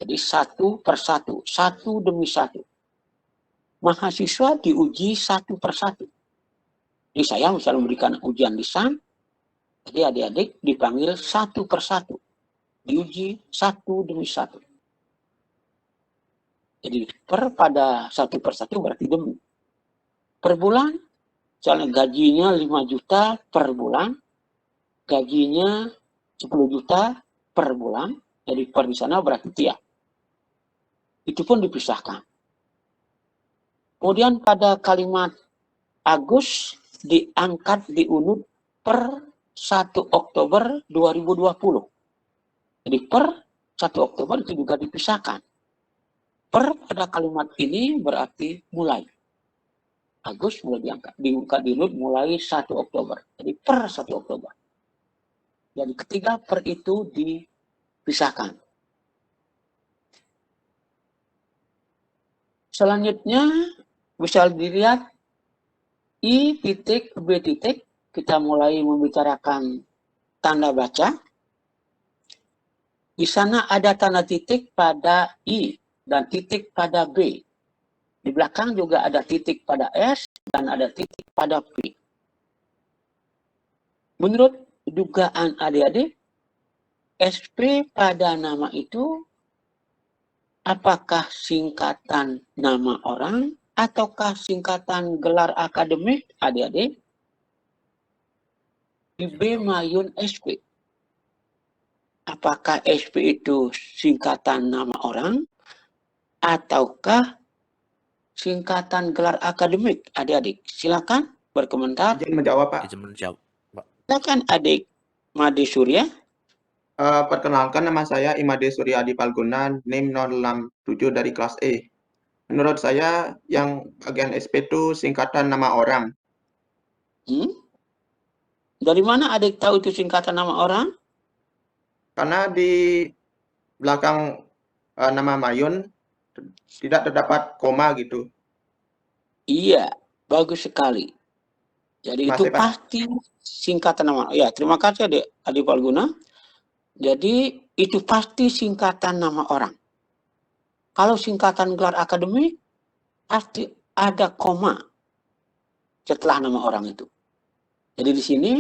Jadi satu per satu, satu demi satu. Mahasiswa diuji satu per satu. Jadi saya misalnya memberikan ujian lisan, jadi adik-adik dipanggil satu per satu, diuji satu demi satu. Jadi pada satu per satu berarti demi. Per bulan, misalnya gajinya 5 juta per bulan, gajinya 10 juta per bulan, jadi per di sana berarti tiap. Itu pun dipisahkan. Kemudian pada kalimat Agus diangkat diunut per 1 Oktober 2020. Jadi per 1 Oktober itu juga dipisahkan. Per pada kalimat ini berarti mulai. Agus mulai diangkat diunut mulai 1 Oktober. Jadi per 1 Oktober. Jadi ketiga per itu dipisahkan. Selanjutnya bisa dilihat I titik B titik. Kita mulai membicarakan tanda baca. Di sana ada tanda titik pada I dan titik pada B. Di belakang juga ada titik pada S dan ada titik pada P. Menurut dugaan adik-adik, SP pada nama itu apakah singkatan nama orang ataukah singkatan gelar akademik adik-adik? Di B Mayun SP. Apakah SP itu singkatan nama orang ataukah singkatan gelar akademik, adik-adik? Silakan berkomentar. Izin menjawab, Pak. Izin menjawab, Pak. Silakan adik Made Surya. Perkenalkan, nama saya Imade Suryadi Palguna, NIM 067 dari kelas E. Menurut saya yang bagian SP itu singkatan nama orang. Dari mana adik tahu itu singkatan nama orang? Karena di belakang nama Mayun tidak terdapat koma gitu. Iya, bagus sekali. Jadi itu pasti singkatan nama. Ya, terima kasih adik Palguna. Jadi itu pasti singkatan nama orang. Kalau singkatan gelar akademik, pasti ada koma setelah nama orang itu. Jadi di sini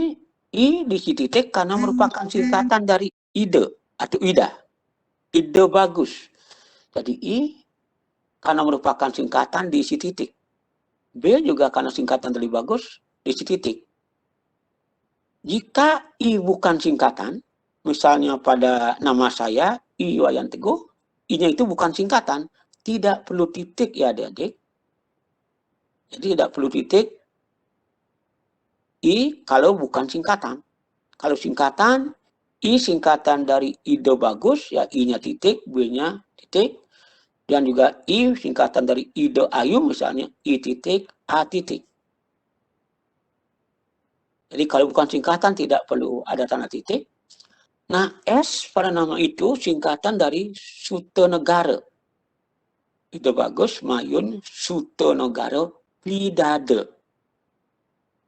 I diisi titik karena merupakan singkatan dari ide atau ida. Ide bagus. Jadi I karena merupakan singkatan diisi titik. B juga karena singkatan dari bagus diisi titik. Jika I bukan singkatan, misalnya pada nama saya I Wayan Teguh, I-nya itu bukan singkatan, tidak perlu titik ya adik-adik. Jadi tidak perlu titik I kalau bukan singkatan. Kalau singkatan, I singkatan dari ide bagus, ya I-nya titik, B-nya titik. Dan juga I singkatan dari ide ayu, misalnya I titik, A titik. Jadi kalau bukan singkatan tidak perlu ada tanda titik. Nah, S pada nama itu singkatan dari Sutonegara. Ide bagus, Mayun, Sutonegara, Pidade.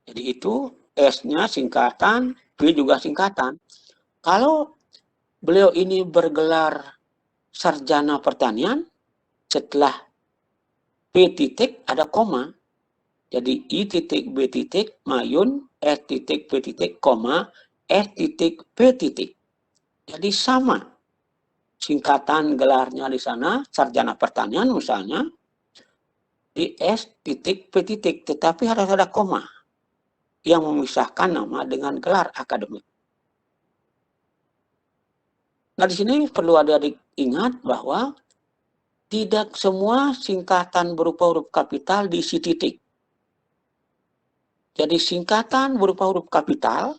Jadi itu S-nya singkatan, P juga singkatan. Kalau beliau ini bergelar sarjana pertanian, setelah P titik ada koma. Jadi I titik B titik Mayun, S titik P titik, koma, S titik P titik. Jadi sama singkatan gelarnya di sana, sarjana pertanian misalnya, di S titik P titik, tetapi harus ada koma yang memisahkan nama dengan gelar akademik. Nah di sini perlu adik-adik ingat bahwa tidak semua singkatan berupa huruf kapital diisi titik. Jadi singkatan berupa huruf kapital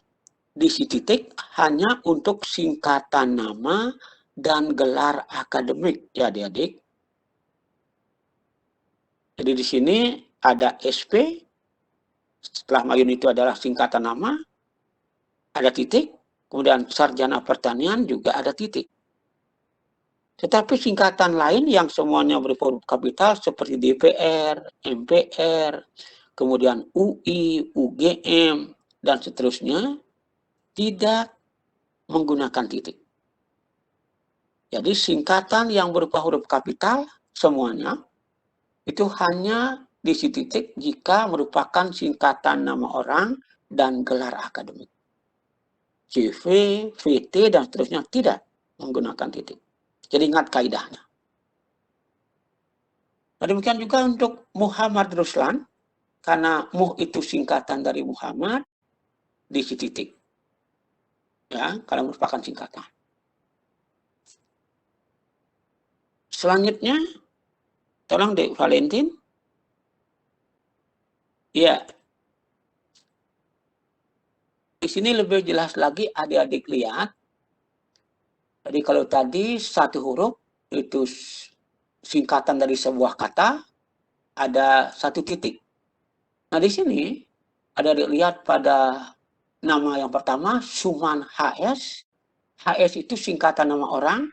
diisi titik hanya untuk singkatan nama dan gelar akademik ya adik-adik. Jadi di sini ada SP, setelah Mayun itu adalah singkatan nama, ada titik, kemudian sarjana pertanian juga ada titik. Tetapi singkatan lain yang semuanya berupa huruf kapital seperti DPR, MPR, kemudian UI, UGM, dan seterusnya tidak menggunakan titik. Jadi singkatan yang berupa huruf kapital semuanya itu hanya diisi titik jika merupakan singkatan nama orang dan gelar akademik. CV, VT, dan seterusnya tidak menggunakan titik. Jadi ingat kaidahnya. Nah, demikian juga untuk Muhammad Ruslan, karena Muh itu singkatan dari Muhammad, diisi titik. Ya, kalau merupakan singkatan. Selanjutnya, tolong Dek Valentin. Ya. Di sini lebih jelas lagi adik-adik lihat. Jadi kalau tadi satu huruf itu singkatan dari sebuah kata, ada satu titik. Nah di sini adik-adik lihat pada nama yang pertama, Suman HS. HS itu singkatan nama orang.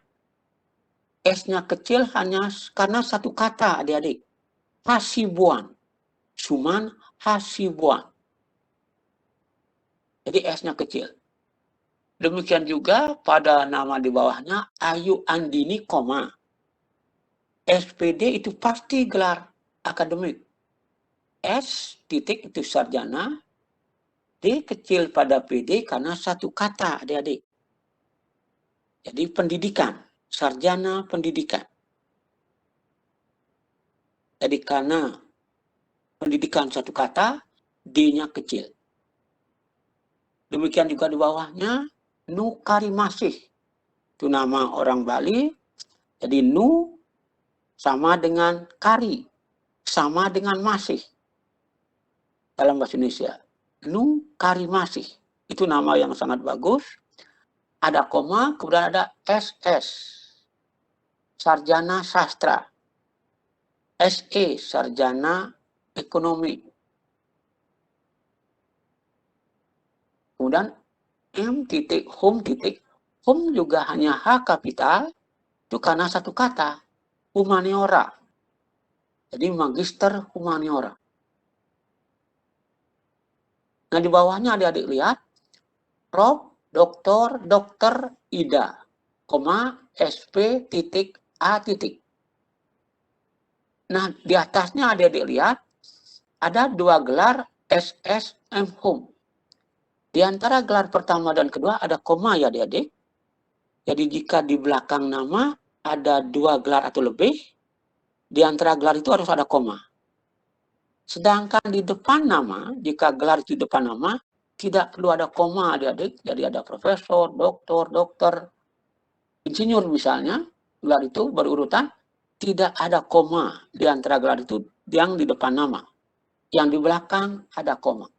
S-nya kecil hanya karena satu kata adik-adik. Hasibuan. Suman Hasibuan. Jadi S-nya kecil. Demikian juga pada nama di bawahnya Ayu Andini, koma. SPD itu pasti gelar akademik. S titik itu sarjana. D kecil pada PD karena satu kata adik-adik. Jadi pendidikan. Sarjana pendidikan. Jadi karena pendidikan satu kata, D-nya kecil. Demikian juga di bawahnya Nu Karimasih. Itu nama orang Bali. Jadi Nu sama dengan Kari. Sama dengan Masih. Dalam bahasa Indonesia. Nu Karimasih. Itu nama yang sangat bagus. Ada koma, kemudian ada SS. Sarjana Sastra. SE. Sarjana Ekonomi. Kemudian M titik, home titik. Home juga hanya H kapital. Itu karena satu kata. Humaniora. Jadi magister humaniora. Nah di bawahnya adik-adik lihat. Prof, doktor, dokter, Ida. Koma, SP titik, A titik. Nah di atasnya adik-adik lihat. Ada dua gelar SSM Home. Di antara gelar pertama dan kedua ada koma ya adik-adik. Jadi jika di belakang nama ada dua gelar atau lebih, di antara gelar itu harus ada koma. Sedangkan di depan nama, jika gelar itu di depan nama, tidak perlu ada koma adik-adik. Jadi ada profesor, doktor, dokter, insinyur misalnya, gelar itu berurutan, tidak ada koma di antara gelar itu yang di depan nama. Yang di belakang ada koma.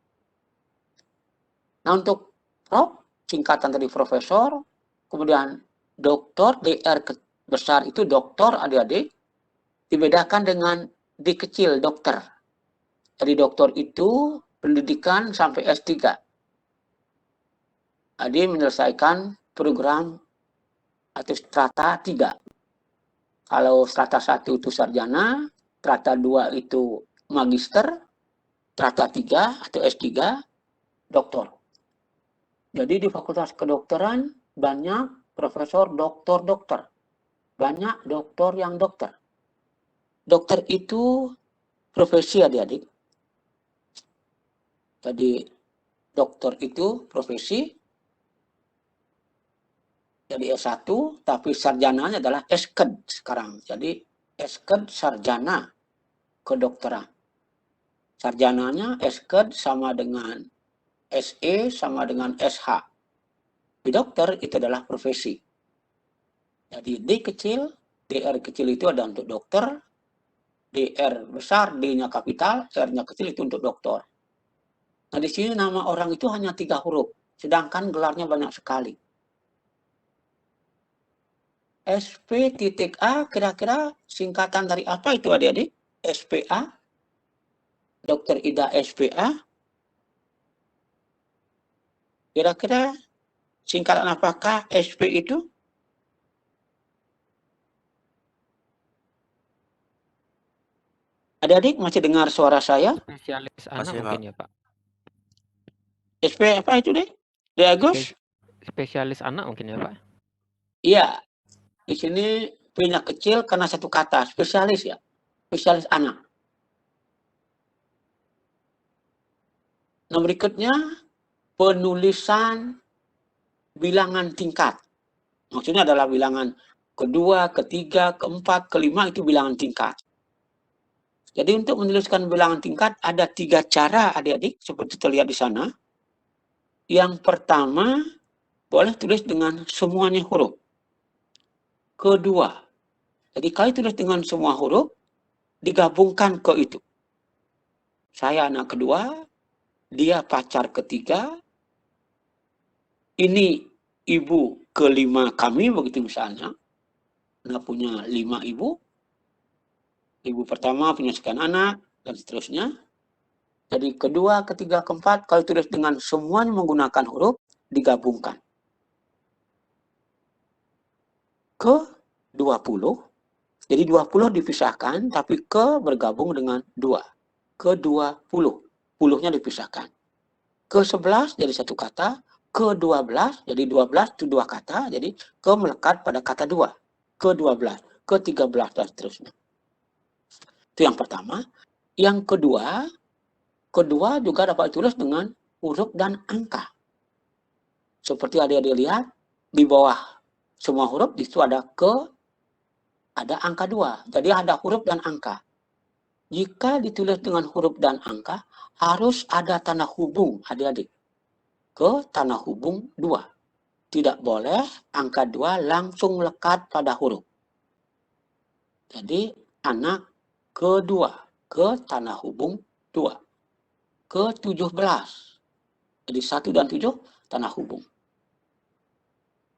Nah untuk prof, singkatan dari profesor, kemudian doktor, DR besar itu doktor adik-adik, dibedakan dengan D kecil dokter. Jadi doktor itu pendidikan sampai S3. Adik menyelesaikan program atau strata 3. Kalau strata 1 itu sarjana, strata 2 itu magister, strata 3 atau S3, doktor. Jadi di Fakultas Kedokteran banyak profesor, dokter. Banyak doktor yang dokter. Dokter itu profesi adik-adik. Jadi dokter itu profesi. Jadi S1, tapi sarjananya adalah SKED sekarang. Jadi SKED sarjana kedokteran. Sarjananya SKED sama dengan SE sama dengan SH. Di dokter itu adalah profesi. Jadi D kecil, DR kecil itu ada untuk dokter, DR besar, D-nya kapital, R-nya kecil itu untuk dokter. Nah di sini nama orang itu hanya 3 huruf, sedangkan gelarnya banyak sekali. SP.A kira-kira singkatan dari apa itu adik-adik? SPA? Dokter Ida SPA? Kira-kira singkatan apakah SP itu? Adik-adik masih dengar suara saya? Spesialis anak Masih, Pak. mungkin ya, Pak? SP apa itu deh? De Agus? Spesialis anak mungkin ya, Pak? Iya. Di sini P-nya kecil karena satu kata, spesialis ya. Spesialis anak. Nah, berikutnya penulisan bilangan tingkat. Maksudnya adalah bilangan kedua, ketiga, keempat, kelima itu bilangan tingkat. Jadi untuk menuliskan bilangan tingkat ada 3 cara adik-adik seperti terlihat di sana. Yang pertama boleh tulis dengan semuanya huruf. Kedua, jadi kalau tulis dengan semua huruf digabungkan ke itu. Saya anak kedua, dia pacar ketiga, ini ibu kelima kami, begitu misalnya. Nah, punya 5 ibu. Ibu pertama punya sekian anak, dan seterusnya. Jadi kedua, ketiga, keempat, kalau tulis dengan semuanya menggunakan huruf, digabungkan. Ke 20. Jadi 20 dipisahkan, tapi ke bergabung dengan 2. Ke 20. Puluhnya dipisahkan. Ke 11 jadi satu kata. Ke 12, jadi 12 itu 2 kata. Jadi ke melekat pada kata 2. Ke 12, ke 13, dan seterusnya. Itu yang pertama. Yang kedua juga dapat ditulis dengan huruf dan angka. Seperti adik-adik lihat, di bawah semua huruf di situ ada ada angka 2. Jadi ada huruf dan angka. Jika ditulis dengan huruf dan angka, harus ada tanda hubung adik-adik. Ke tanda hubung 2. Tidak boleh angka 2 langsung melekat pada huruf. Jadi anak kedua ke tanda hubung 2. Ke 17. Jadi 1 dan 7 tanda hubung.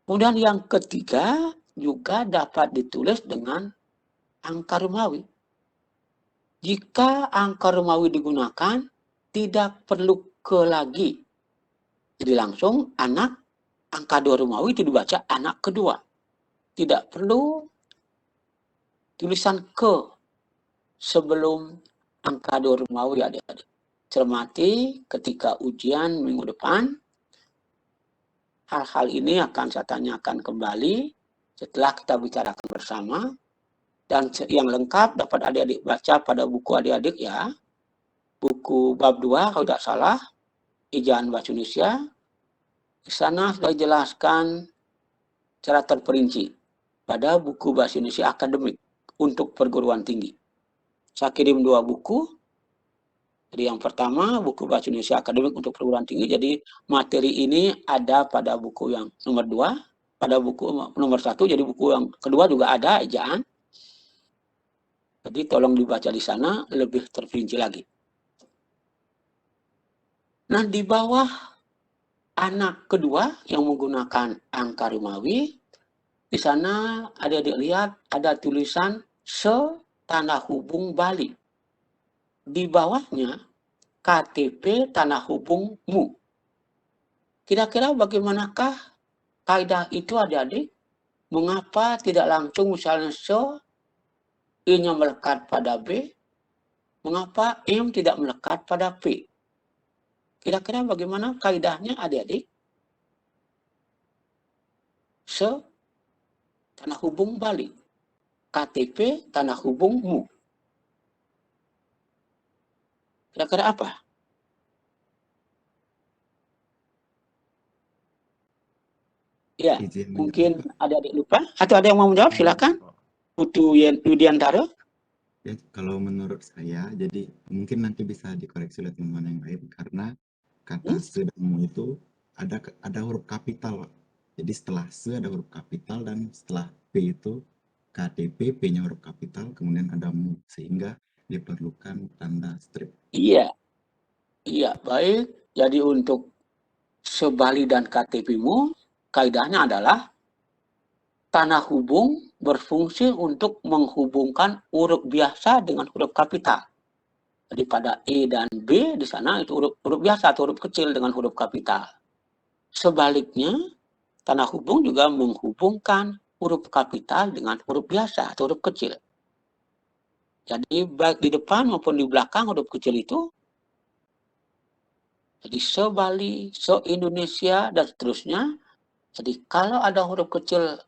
Kemudian yang ketiga juga dapat ditulis dengan angka Romawi. Jika angka Romawi digunakan, tidak perlu ke lagi. Jadi langsung anak angka 2 Romawi itu dibaca anak kedua. Tidak perlu tulisan ke sebelum angka 2 Romawi adik-adik. Cermati ketika ujian minggu depan, hal-hal ini akan saya tanyakan kembali setelah kita bicarakan bersama. Dan yang lengkap dapat adik-adik baca pada buku adik-adik ya. Buku bab 2 kalau tidak salah, Ijaan Bahasa Indonesia. Di sana sudah dijelaskan secara terperinci pada buku Bahasa Indonesia akademik untuk perguruan tinggi. Saya kirim 2 buku. Jadi yang pertama buku Bahasa Indonesia akademik untuk perguruan tinggi. Jadi materi ini ada pada buku yang nomor 2, pada buku nomor 1. Jadi buku yang kedua juga ada ejaan. Jadi tolong dibaca di sana lebih terperinci lagi. Nah, di bawah anak kedua yang menggunakan angka Romawi, di sana adik-adik lihat ada tulisan tanda hubung Bali. Di bawahnya KTP tanda hubung mu. Kira-kira bagaimanakah kaidah itu adik-adik? Mengapa tidak langsung misalnya I-nya melekat pada B? Mengapa M tidak melekat pada P? Kira-kira bagaimana kaidahnya adik-adik? Tanda hubung Bali. KTP tanda hubung mu. Kira-kira apa? Ya, mungkin adik-adik lupa. Atau ada yang mau menjawab? Silakan. Putu Yudiantara. Ya, kalau menurut saya, jadi mungkin nanti bisa dikoreksi oleh teman-teman yang lain karena kata sedangmu itu ada huruf kapital. Jadi setelah se ada huruf kapital dan setelah P itu KTP, P-nya huruf kapital, kemudian ada mu sehingga diperlukan tanda strip. Iya, baik. Jadi untuk Sebali dan KTP-mu, kaidahnya adalah tanda hubung berfungsi untuk menghubungkan huruf biasa dengan huruf kapital. Jadi pada E dan B di sana itu huruf biasa atau huruf kecil dengan huruf kapital. Sebaliknya, tanda hubung juga menghubungkan huruf kapital dengan huruf biasa atau huruf kecil. Jadi baik di depan maupun di belakang huruf kecil itu, jadi se-Bali, se-Indonesia, dan seterusnya. Jadi kalau ada huruf kecil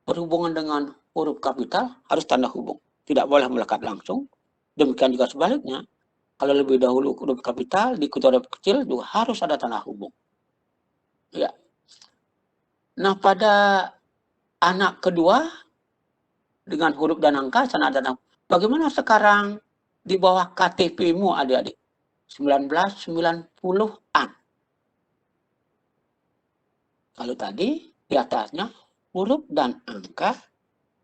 berhubungan dengan huruf kapital, harus tanda hubung. Tidak boleh melekat langsung. Demikian juga sebaliknya. Kalau lebih dahulu huruf kapital, diikuti huruf kecil, juga harus ada tanda hubung. Ya. Nah, pada anak kedua, dengan huruf dan angka, sana ada. Bagaimana sekarang di bawah KTP-mu adik-adik? 1990-an. Kalau tadi di atasnya huruf dan angka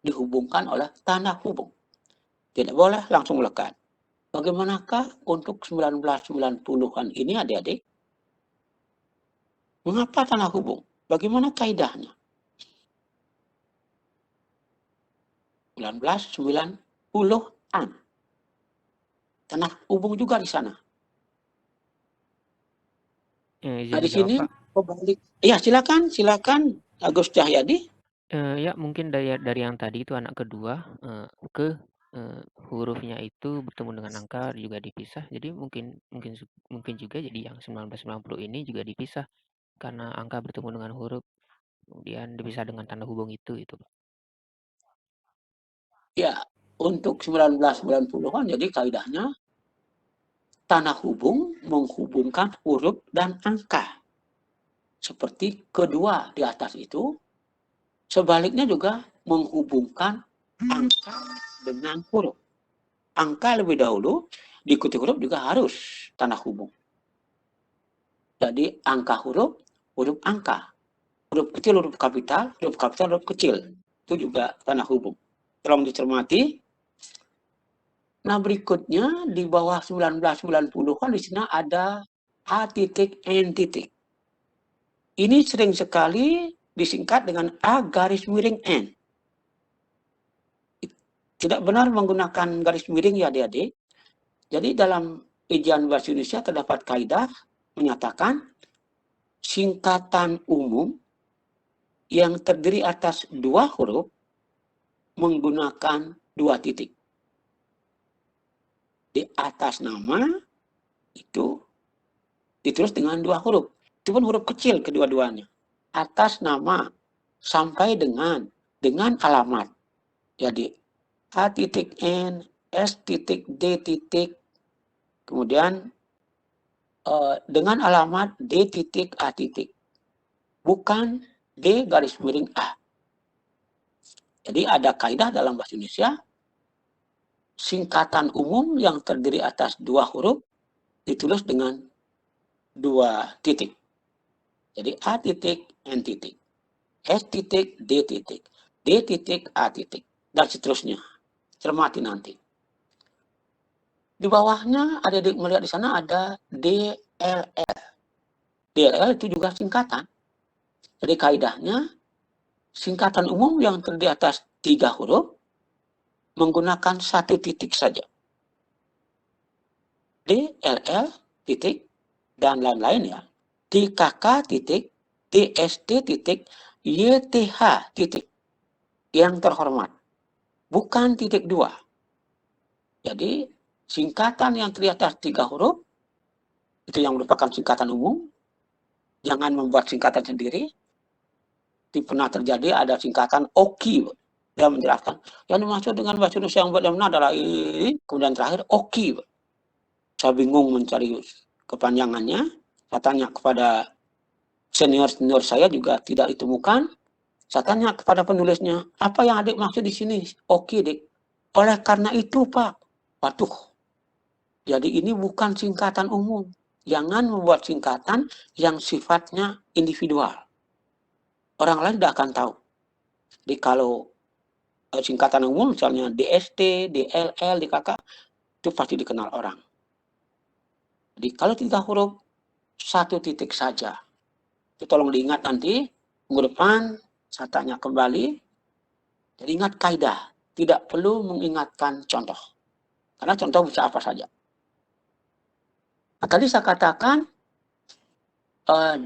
dihubungkan oleh tanda hubung. Tidak boleh langsung melekat. Bagaimanakah untuk 1990-an ini adik-adik? Mengapa tanda hubung? Bagaimana kaidahnya? 1990-an. Tanda hubung juga di sana. Nah, di sini kembali. Ya, silakan Agus Cahyadi. Ya mungkin dari yang tadi itu anak kedua ke hurufnya itu bertemu dengan angka juga dipisah. Jadi mungkin juga jadi yang 1990 ini juga dipisah karena angka bertemu dengan huruf, kemudian dipisah dengan tanda hubung itu. Ya, untuk 1990-an jadi kaidahnya tanda hubung menghubungkan huruf dan angka. Seperti kedua di atas itu, sebaliknya juga menghubungkan angka dengan huruf. Angka lebih dahulu, diikuti huruf juga harus tanda hubung. Jadi angka huruf angka. Huruf kecil, huruf kapital, huruf kecil. Itu juga tanda hubung. Tolong dicermati. Nah, berikutnya di bawah 1990-an di sini ada A titik N titik. Ini sering sekali disingkat dengan A garis miring N. Tidak benar menggunakan garis miring ya adik-adik. Jadi dalam Ijazah Bahasa Indonesia terdapat kaidah menyatakan singkatan umum yang terdiri atas dua huruf menggunakan dua titik. Di atas nama itu ditulis dengan dua huruf. Itu pun huruf kecil kedua-duanya. Atas nama sampai dengan alamat. Jadi A titik N, S titik D titik, kemudian dengan alamat D titik A titik. Bukan D garis miring A. Jadi ada kaidah dalam bahasa Indonesia, singkatan umum yang terdiri atas dua huruf ditulis dengan dua titik. Jadi A titik N titik, S titik D titik, D titik A titik, dan seterusnya. Cermati nanti. Di bawahnya adik-adik melihat di sana ada DLL. DLL itu juga singkatan. Jadi kaidahnya singkatan umum yang terdiri atas tiga huruf menggunakan satu titik saja. DLL titik dan lain-lain ya. DKK titik, DST titik, YTH titik. Yang terhormat. Bukan titik dua. Jadi singkatan yang terdiri atas tiga huruf itu yang merupakan singkatan umum. Jangan membuat singkatan sendiri. Pernah terjadi ada singkatan OKI. Dia menjelaskan yang dimaksud dengan bahasa Indonesia yang benar adalah ini, kemudian terakhir OKI. Saya bingung mencari kepanjangannya. Saya tanya kepada senior saya juga tidak ditemukan. Saya tanya kepada penulisnya, apa yang adik maksud di sini? Oke, dik. Oleh karena itu, Pak. Waduh. Jadi ini bukan singkatan umum. Jangan membuat singkatan yang sifatnya individual. Orang lain tidak akan tahu. Jadi kalau singkatan umum, misalnya DST, DLL, DKK, itu pasti dikenal orang. Jadi kalau tiga huruf, satu titik saja. Itu tolong diingat nanti, minggu depan, saya tanya kembali. Jadi ingat kaidah. Tidak perlu mengingatkan contoh. Karena contoh bisa apa saja. Nah, tadi saya katakan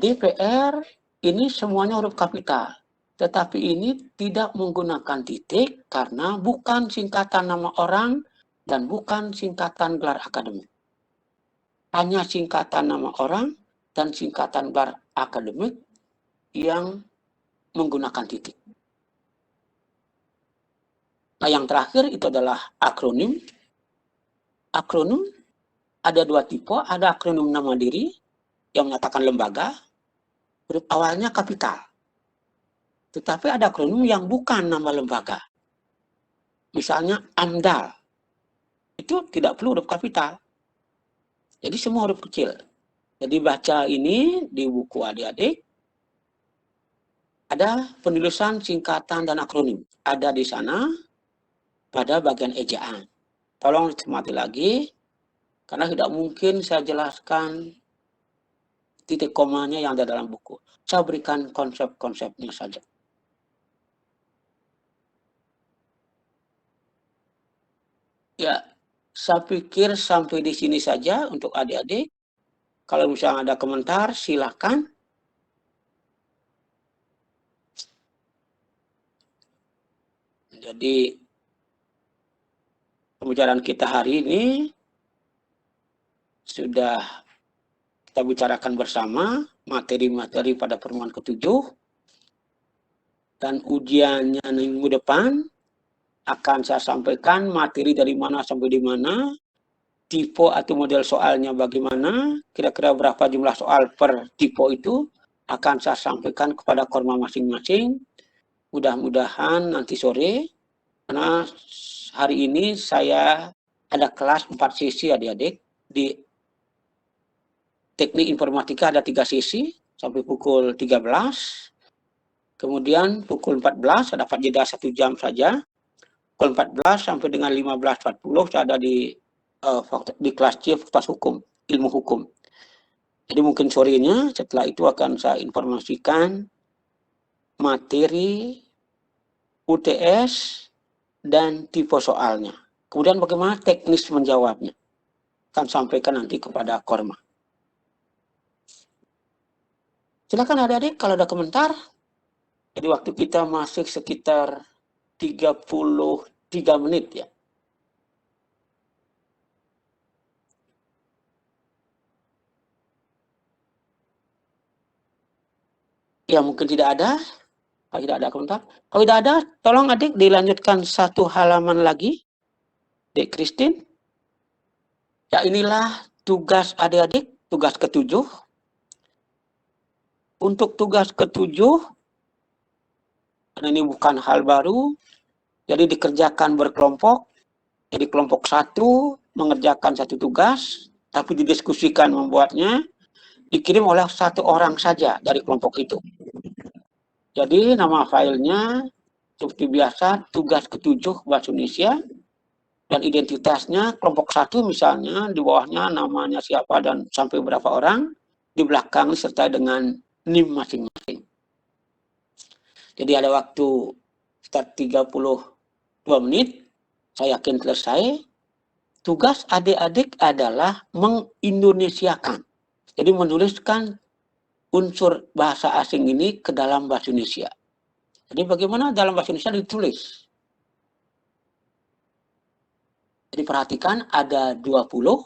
DPR ini semuanya huruf kapital. Tetapi ini tidak menggunakan titik karena bukan singkatan nama orang dan bukan singkatan gelar akademik. Hanya singkatan nama orang dan singkatan gelar akademik yang menggunakan titik. Nah, yang terakhir itu adalah akronim. Akronim ada dua tipe, ada akronim nama diri yang menyatakan lembaga, huruf awalnya kapital. Tetapi ada akronim yang bukan nama lembaga. Misalnya AMDAL, itu tidak perlu huruf kapital. Jadi semua huruf kecil. Jadi baca ini di buku adik-adik, ada penulisan singkatan dan akronim. Ada di sana pada bagian ejaan. Tolong dicermati lagi, karena tidak mungkin saya jelaskan titik komanya yang ada dalam buku. Saya berikan konsep-konsepnya saja. Ya, saya pikir sampai di sini saja untuk adik-adik. Kalau misalnya ada komentar, silakan. Jadi, pembicaraan kita hari ini sudah kita bicarakan bersama materi-materi pada pertemuan ke-7. Dan ujiannya minggu depan akan saya sampaikan materi dari mana sampai di mana, tipe atau model soalnya bagaimana, kira-kira berapa jumlah soal per tipe itu, akan saya sampaikan kepada korma masing-masing. Mudah-mudahan nanti sore, karena hari ini saya ada kelas 4 sesi adik-adik. Di teknik informatika ada 3 sesi sampai pukul 13. Kemudian pukul 14 saya dapat jeda 1 jam saja. Pukul 14 sampai dengan 15.40 saya ada di kelas C Fakultas Hukum, Ilmu Hukum. Jadi mungkin sorenya setelah itu akan saya informasikan materi UTS dan tipe soalnya. Kemudian bagaimana teknis menjawabnya. Akan sampaikan nanti kepada korma. Silakan adik-adik kalau ada komentar. Jadi waktu kita masih sekitar 33 menit ya. Ya mungkin tidak ada. Kalau tidak ada komentar. Kalau tidak ada, tolong adik dilanjutkan 1 halaman lagi. Dek Christine. Ya inilah tugas adik-adik, tugas ke-7. Untuk tugas ke-7, karena ini bukan hal baru, jadi dikerjakan berkelompok. Jadi kelompok 1 mengerjakan 1 tugas, tapi didiskusikan membuatnya, dikirim oleh 1 orang saja dari kelompok itu. Jadi nama filenya seperti biasa, tugas ke-7 Bahasa Indonesia, dan identitasnya kelompok 1 misalnya, di bawahnya namanya siapa dan sampai berapa orang, di belakang disertai dengan NIM masing-masing. Jadi ada waktu sekitar 32 menit, saya yakin selesai. Tugas adik-adik adalah mengindonesiakan. Jadi menuliskan unsur bahasa asing ini ke dalam bahasa Indonesia. Jadi bagaimana dalam bahasa Indonesia ditulis? Jadi perhatikan ada 20.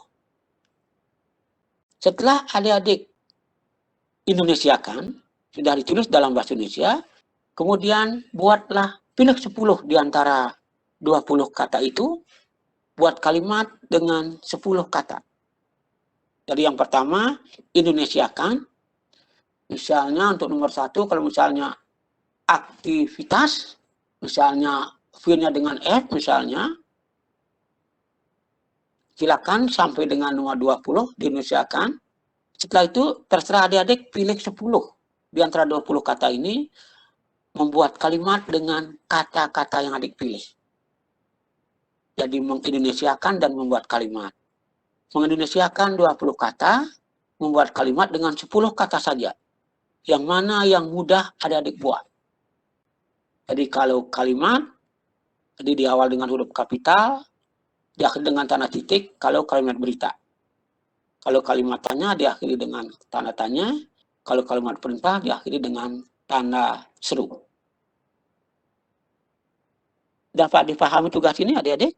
Setelah adik-adik indonesiakan, sudah ditulis dalam bahasa Indonesia, kemudian buatlah, pilih 10 di antara 20 kata itu, buat kalimat dengan 10 kata. Jadi yang pertama, indonesiakan. Misalnya untuk nomor 1, kalau misalnya aktivitas, misalnya V-nya dengan F misalnya, silakan sampai dengan nomor 20 diindonesiakan. Setelah itu terserah adik-adik pilih 10 di antara 20 kata ini, membuat kalimat dengan kata-kata yang adik pilih. Jadi mengindonesiakan dan membuat kalimat. Mengindonesiakan 20 kata, membuat kalimat dengan 10 kata saja. Yang mana yang mudah adik-adik buat. Jadi kalau kalimat, jadi di awal dengan huruf kapital, diakhiri dengan tanda titik, kalau kalimat berita. Kalau kalimat tanya diakhiri dengan tanda tanya, kalau kalimat perintah diakhiri dengan tanda seru. Dapat dipahami tugas ini adik-adik?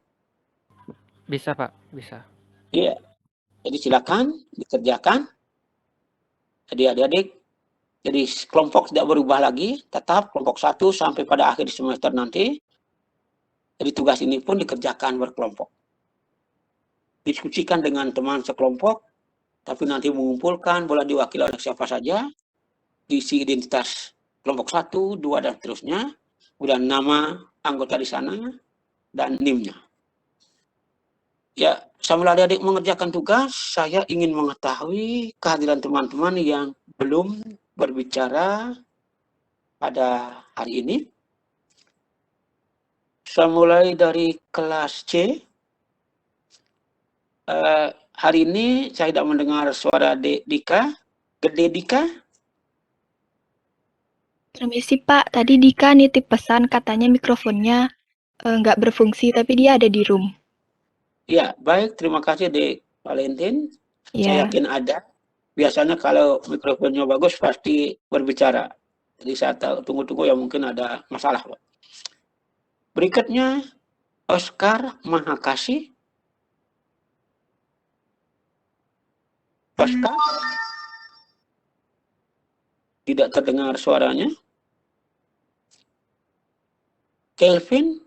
Bisa, Pak, bisa. Iya. Jadi silakan dikerjakan. Jadi adik-adik, jadi kelompok tidak berubah lagi, tetap kelompok 1 sampai pada akhir semester nanti. Jadi tugas ini pun dikerjakan berkelompok. Diskusikan dengan teman sekelompok, tapi nanti mengumpulkan, boleh diwakili oleh siapa saja, isi identitas kelompok 1, 2, dan seterusnya, kemudian nama anggota di sana, dan NIM-nya. Ya, sambil adik-adik mengerjakan tugas, saya ingin mengetahui kehadiran teman-teman yang belum berbicara pada hari ini. Saya mulai dari kelas C. Hari ini saya tidak mendengar suara Dika. Gede Dika? Permisi Pak, tadi Dika nitip pesan katanya mikrofonnya nggak berfungsi, tapi dia ada di room. Ya, baik. Terima kasih, Dek Valentin. Saya Ya. yakin ada. Biasanya kalau mikrofonnya bagus pasti berbicara. Jadi saya tunggu-tunggu ya, mungkin ada masalah, Pak. Berikutnya, Oscar Mahakasih. Oscar? Tidak terdengar suaranya. Kelvin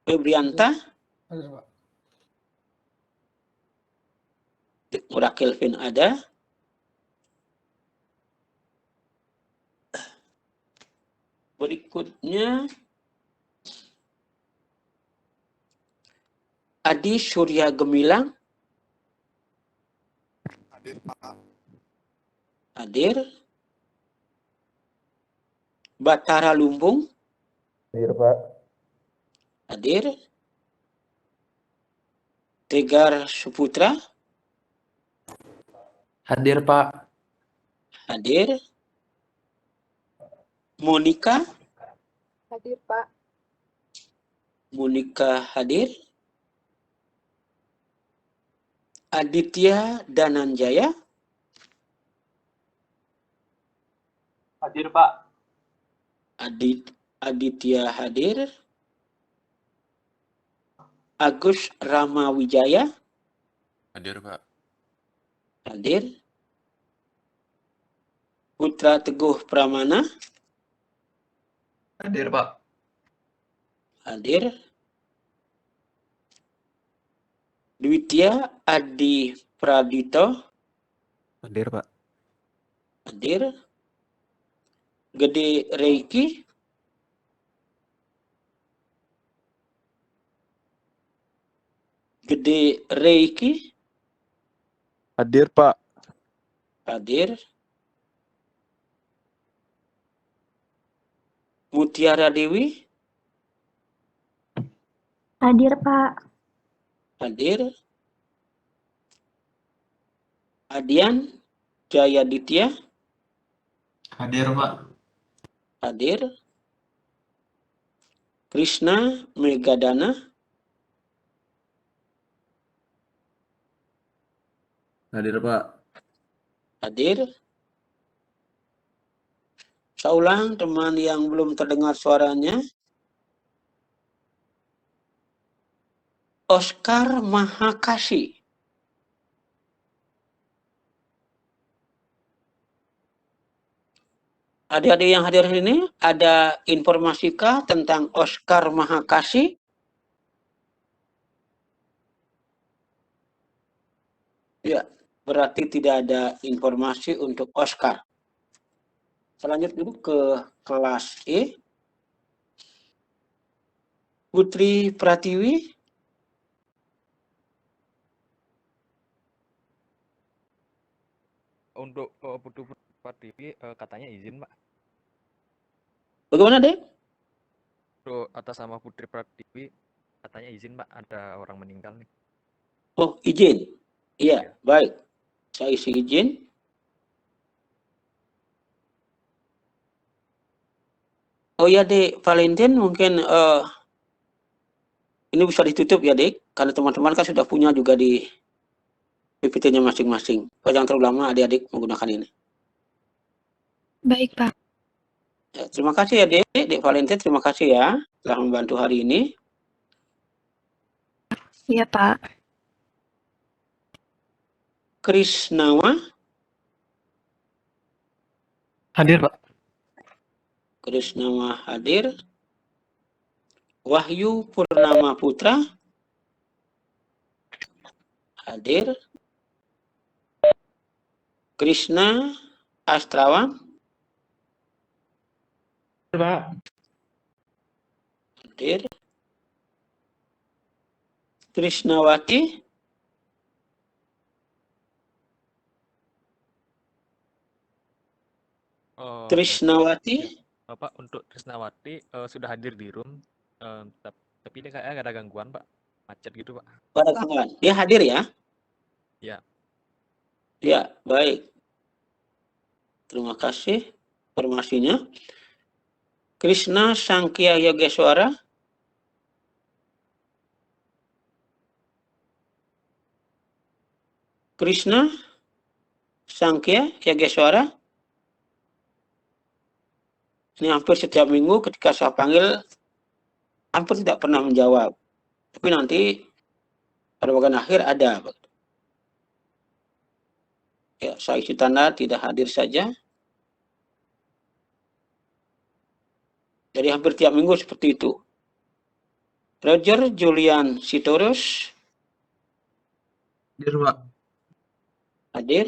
Febrianta. Udah Kelvin ada. Berikutnya Adi Surya Gemilang. Hadir, Pak. Hadir. Batara Lumbung. Hadir, Pak. Hadir. Tegar Suputra. Hadir, Pak. Hadir. Monika. Hadir, Pak. Monika hadir. Aditya Dananjaya. Hadir, Pak. Aditya hadir. Agus Ramawijaya. Hadir, Pak. Hadir. Putra Teguh Pramana. Hadir, Pak. Hadir. Dwitya Adi Pradito. Hadir, Pak. Hadir. Gede Reiki. Gede Reiki. Hadir, Pak. Hadir. Mutiara Dewi. Hadir, Pak. Hadir. Adian Jayaditya. Hadir, Pak. Hadir. Krishna Megadana. Hadir, Pak. Hadir. Saya ulang, teman yang belum terdengar suaranya. Oscar Mahakasih. Adik-adik yang hadir ini, ada informasikah tentang Oscar Mahakasih? Ya, berarti tidak ada informasi untuk Oscar. Selanjut dulu ke kelas E. Putri Pratiwi. Untuk Putri Pratiwi katanya izin, Pak. Bagaimana, Dek? Untuk atas nama Putri Pratiwi katanya izin, Pak. Ada orang meninggal nih. Oh, izin. Iya, baik. Saya isi izin. Oh ya, Dek, Valentin mungkin ini bisa ditutup ya, Dek, karena teman-teman kan sudah punya juga di PPT-nya masing-masing. Jangan terlalu lama adik-adik menggunakan ini. Baik, Pak. Ya, terima kasih ya, Dek Valentin, terima kasih ya telah membantu hari ini. Iya, Pak. Krisnawa. Hadir, Pak. Krisnawa hadir. Wahyu Purnama Putra. Hadir. Krishna Astrawan. Pak. Hadir. Krishnawati. Krishnawati. Pak, untuk Krisnawati sudah hadir di room, tapi dia kayaknya nggak ada gangguan, Pak. Macet gitu, Pak. Pada gangguan. Dia hadir ya? Ya. Ya, baik. Terima kasih informasinya. Krishna Sangkya Yogeswara. Krishna Sangkya Yogeswara. Ini hampir setiap minggu ketika saya panggil, hampir tidak pernah menjawab. Tapi nanti pada bagian akhir ada. Ya, saya isi tanda tidak hadir saja. Jadi hampir tiap minggu seperti itu. Roger Julian Sitorus. Hadir, Pak. Hadir.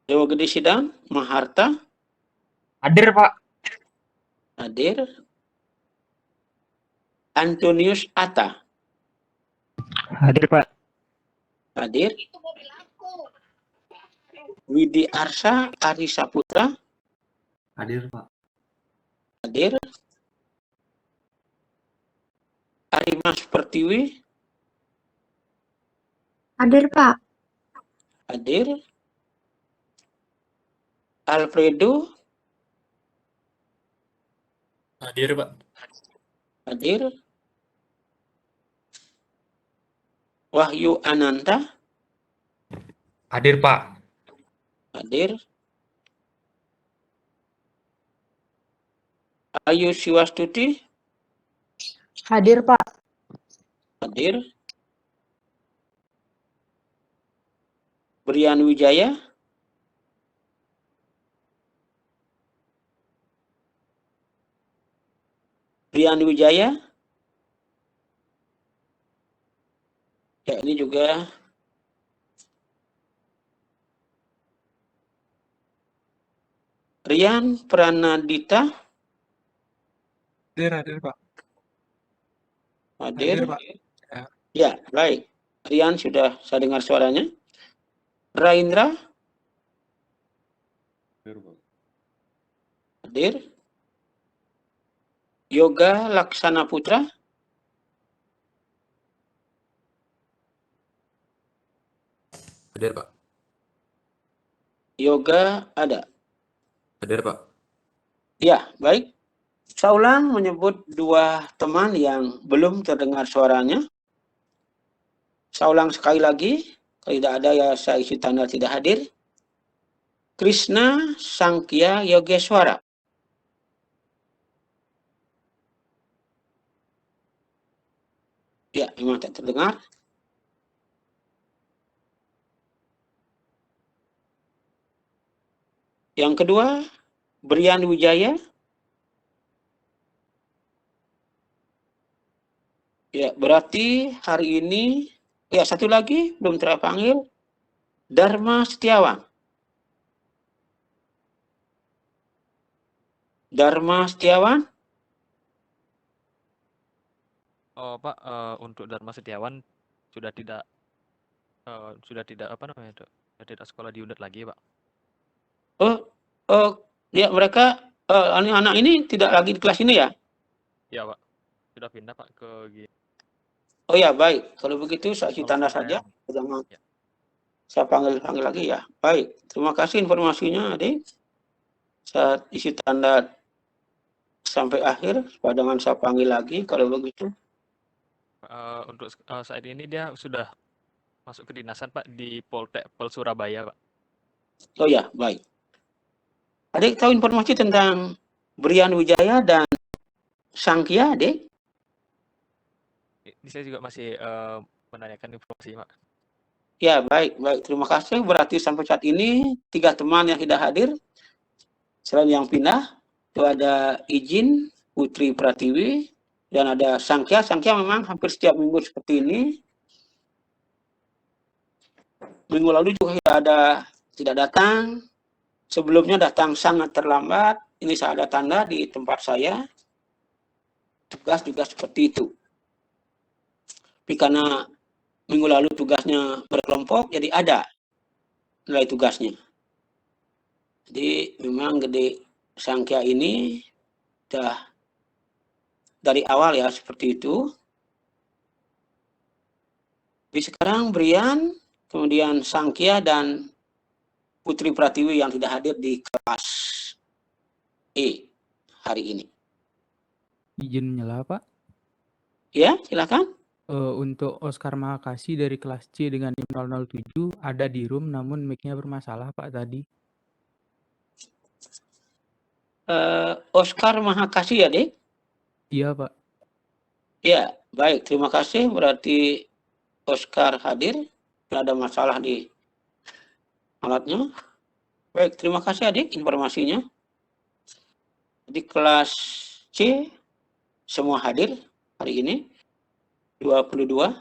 Dewa Gede Sidang, Maharta. Hadir, Pak. Hadir. Antonius Atta. Hadir, Pak. Hadir. Widi Arsa Ari Saputra. Hadir, Pak. Hadir. Arimas Pertiwi. Hadir, Pak. Hadir. Alfredo. Hadir, Pak. Hadir. Wahyu Ananta. Hadir, Pak. Hadir. Ayu Siwastuti. Hadir, Pak. Hadir. Brian Wijaya. Brian Wijaya. Ya, ini juga Rian Pranadita. Hadir, Pak. Hadir. Pak. Ya, baik. Rian sudah saya dengar suaranya. Raindra. Hadir. Yoga Laksana Putra. Hadir, Pak. Yoga ada. Hadir, Pak. Ya, baik. Saya ulang menyebut dua teman yang belum terdengar suaranya. Saya ulang sekali lagi. Kalau tidak ada ya saya isi tanda tidak hadir. Krishna Sangkya Yogeswara. Ya, memang tak terdengar. Yang kedua, Brian Wijaya. Ya, berarti hari ini, ya satu lagi belum terpanggil, Dharma Setiawan. Dharma Setiawan. Oh, Pak, untuk Dharma Setiawan sudah tidak apa namanya itu? Sudah tidak sekolah di UNED lagi, Pak. Ya mereka anak-anak ini tidak lagi di kelas ini ya? Ya, Pak. Sudah pindah, Pak, ke Oh ya, baik. Kalau begitu saya isi tanda saya- saja. Jangan saya panggil lagi ya. Baik. Terima kasih informasinya, Adik. Saya isi tanda sampai akhir. Supaya dengan saya panggil lagi kalau begitu. Untuk saat ini dia sudah masuk ke dinasan, Pak, di Poltek Pol Surabaya, Pak. Oh ya, baik. Adik tahu informasi tentang Brian Wijaya dan Sangkya, Adik? Ini saya juga masih menanyakan informasi, Pak. Ya, baik. Terima kasih. Berarti sampai saat ini 3 teman yang tidak hadir. Selain yang pindah, itu ada Izin, Putri Pratiwi, dan ada Sangkya. Sangkya memang hampir setiap minggu seperti ini. Minggu lalu juga tidak datang. Sebelumnya datang sangat terlambat. Ini saya ada tanda di tempat saya. Tugas juga seperti itu. Tapi karena minggu lalu tugasnya berkelompok, jadi ada nilai tugasnya. Jadi memang Gede Sangkya ini sudah dari awal ya seperti itu. Jadi sekarang Brian, kemudian Sangkya dan Putri Pratiwi yang tidak hadir di kelas E hari ini. Izin nyela, Pak. Ya, silakan. Untuk Oscar Mahakasih dari kelas C dengan NIM 007 ada di room namun mic-nya bermasalah, Pak, tadi. Oscar Mahakasih ya, Dek? Iya, Pak. Ya, baik. Terima kasih. Berarti Oscar hadir. Tidak ada masalah di alatnya. Baik, terima kasih adik informasinya. Di kelas C semua hadir hari ini 22.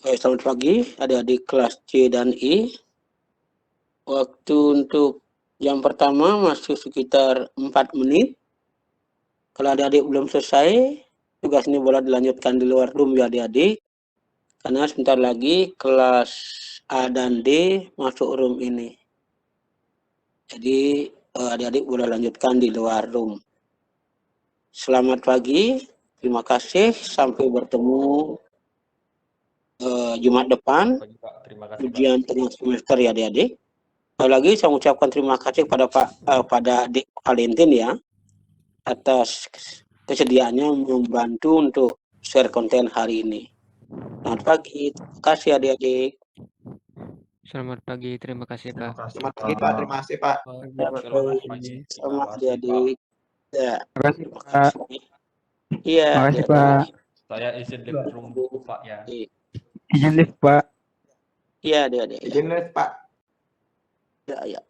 Selamat pagi adik-adik kelas C dan E. Waktu untuk jam pertama masih sekitar 4 menit. Kalau adik-adik belum selesai, tugas ini boleh dilanjutkan di luar room ya adik-adik. Karena sebentar lagi kelas A dan D masuk room ini. Jadi adik-adik boleh lanjutkan di luar room. Selamat pagi, terima kasih, sampai bertemu Jumat depan, ujian tengah semester ya adik-adik. Sekali lagi saya mengucapkan terima kasih pada Adik Valentin ya, atas kesediaannya membantu untuk share konten hari ini. Selamat pagi, terima kasih adik-adik. Selamat pagi, terima kasih Pak. Selamat pagi Pak, terima kasih Pak. Selamat adik-adik. Ya, Terima kasih Pak. iya. Terima kasih Pak. Saya izin live room dulu, Pak ya. Izin live Pak. Iya adik-adik. Izin live Pak. Ya, ya.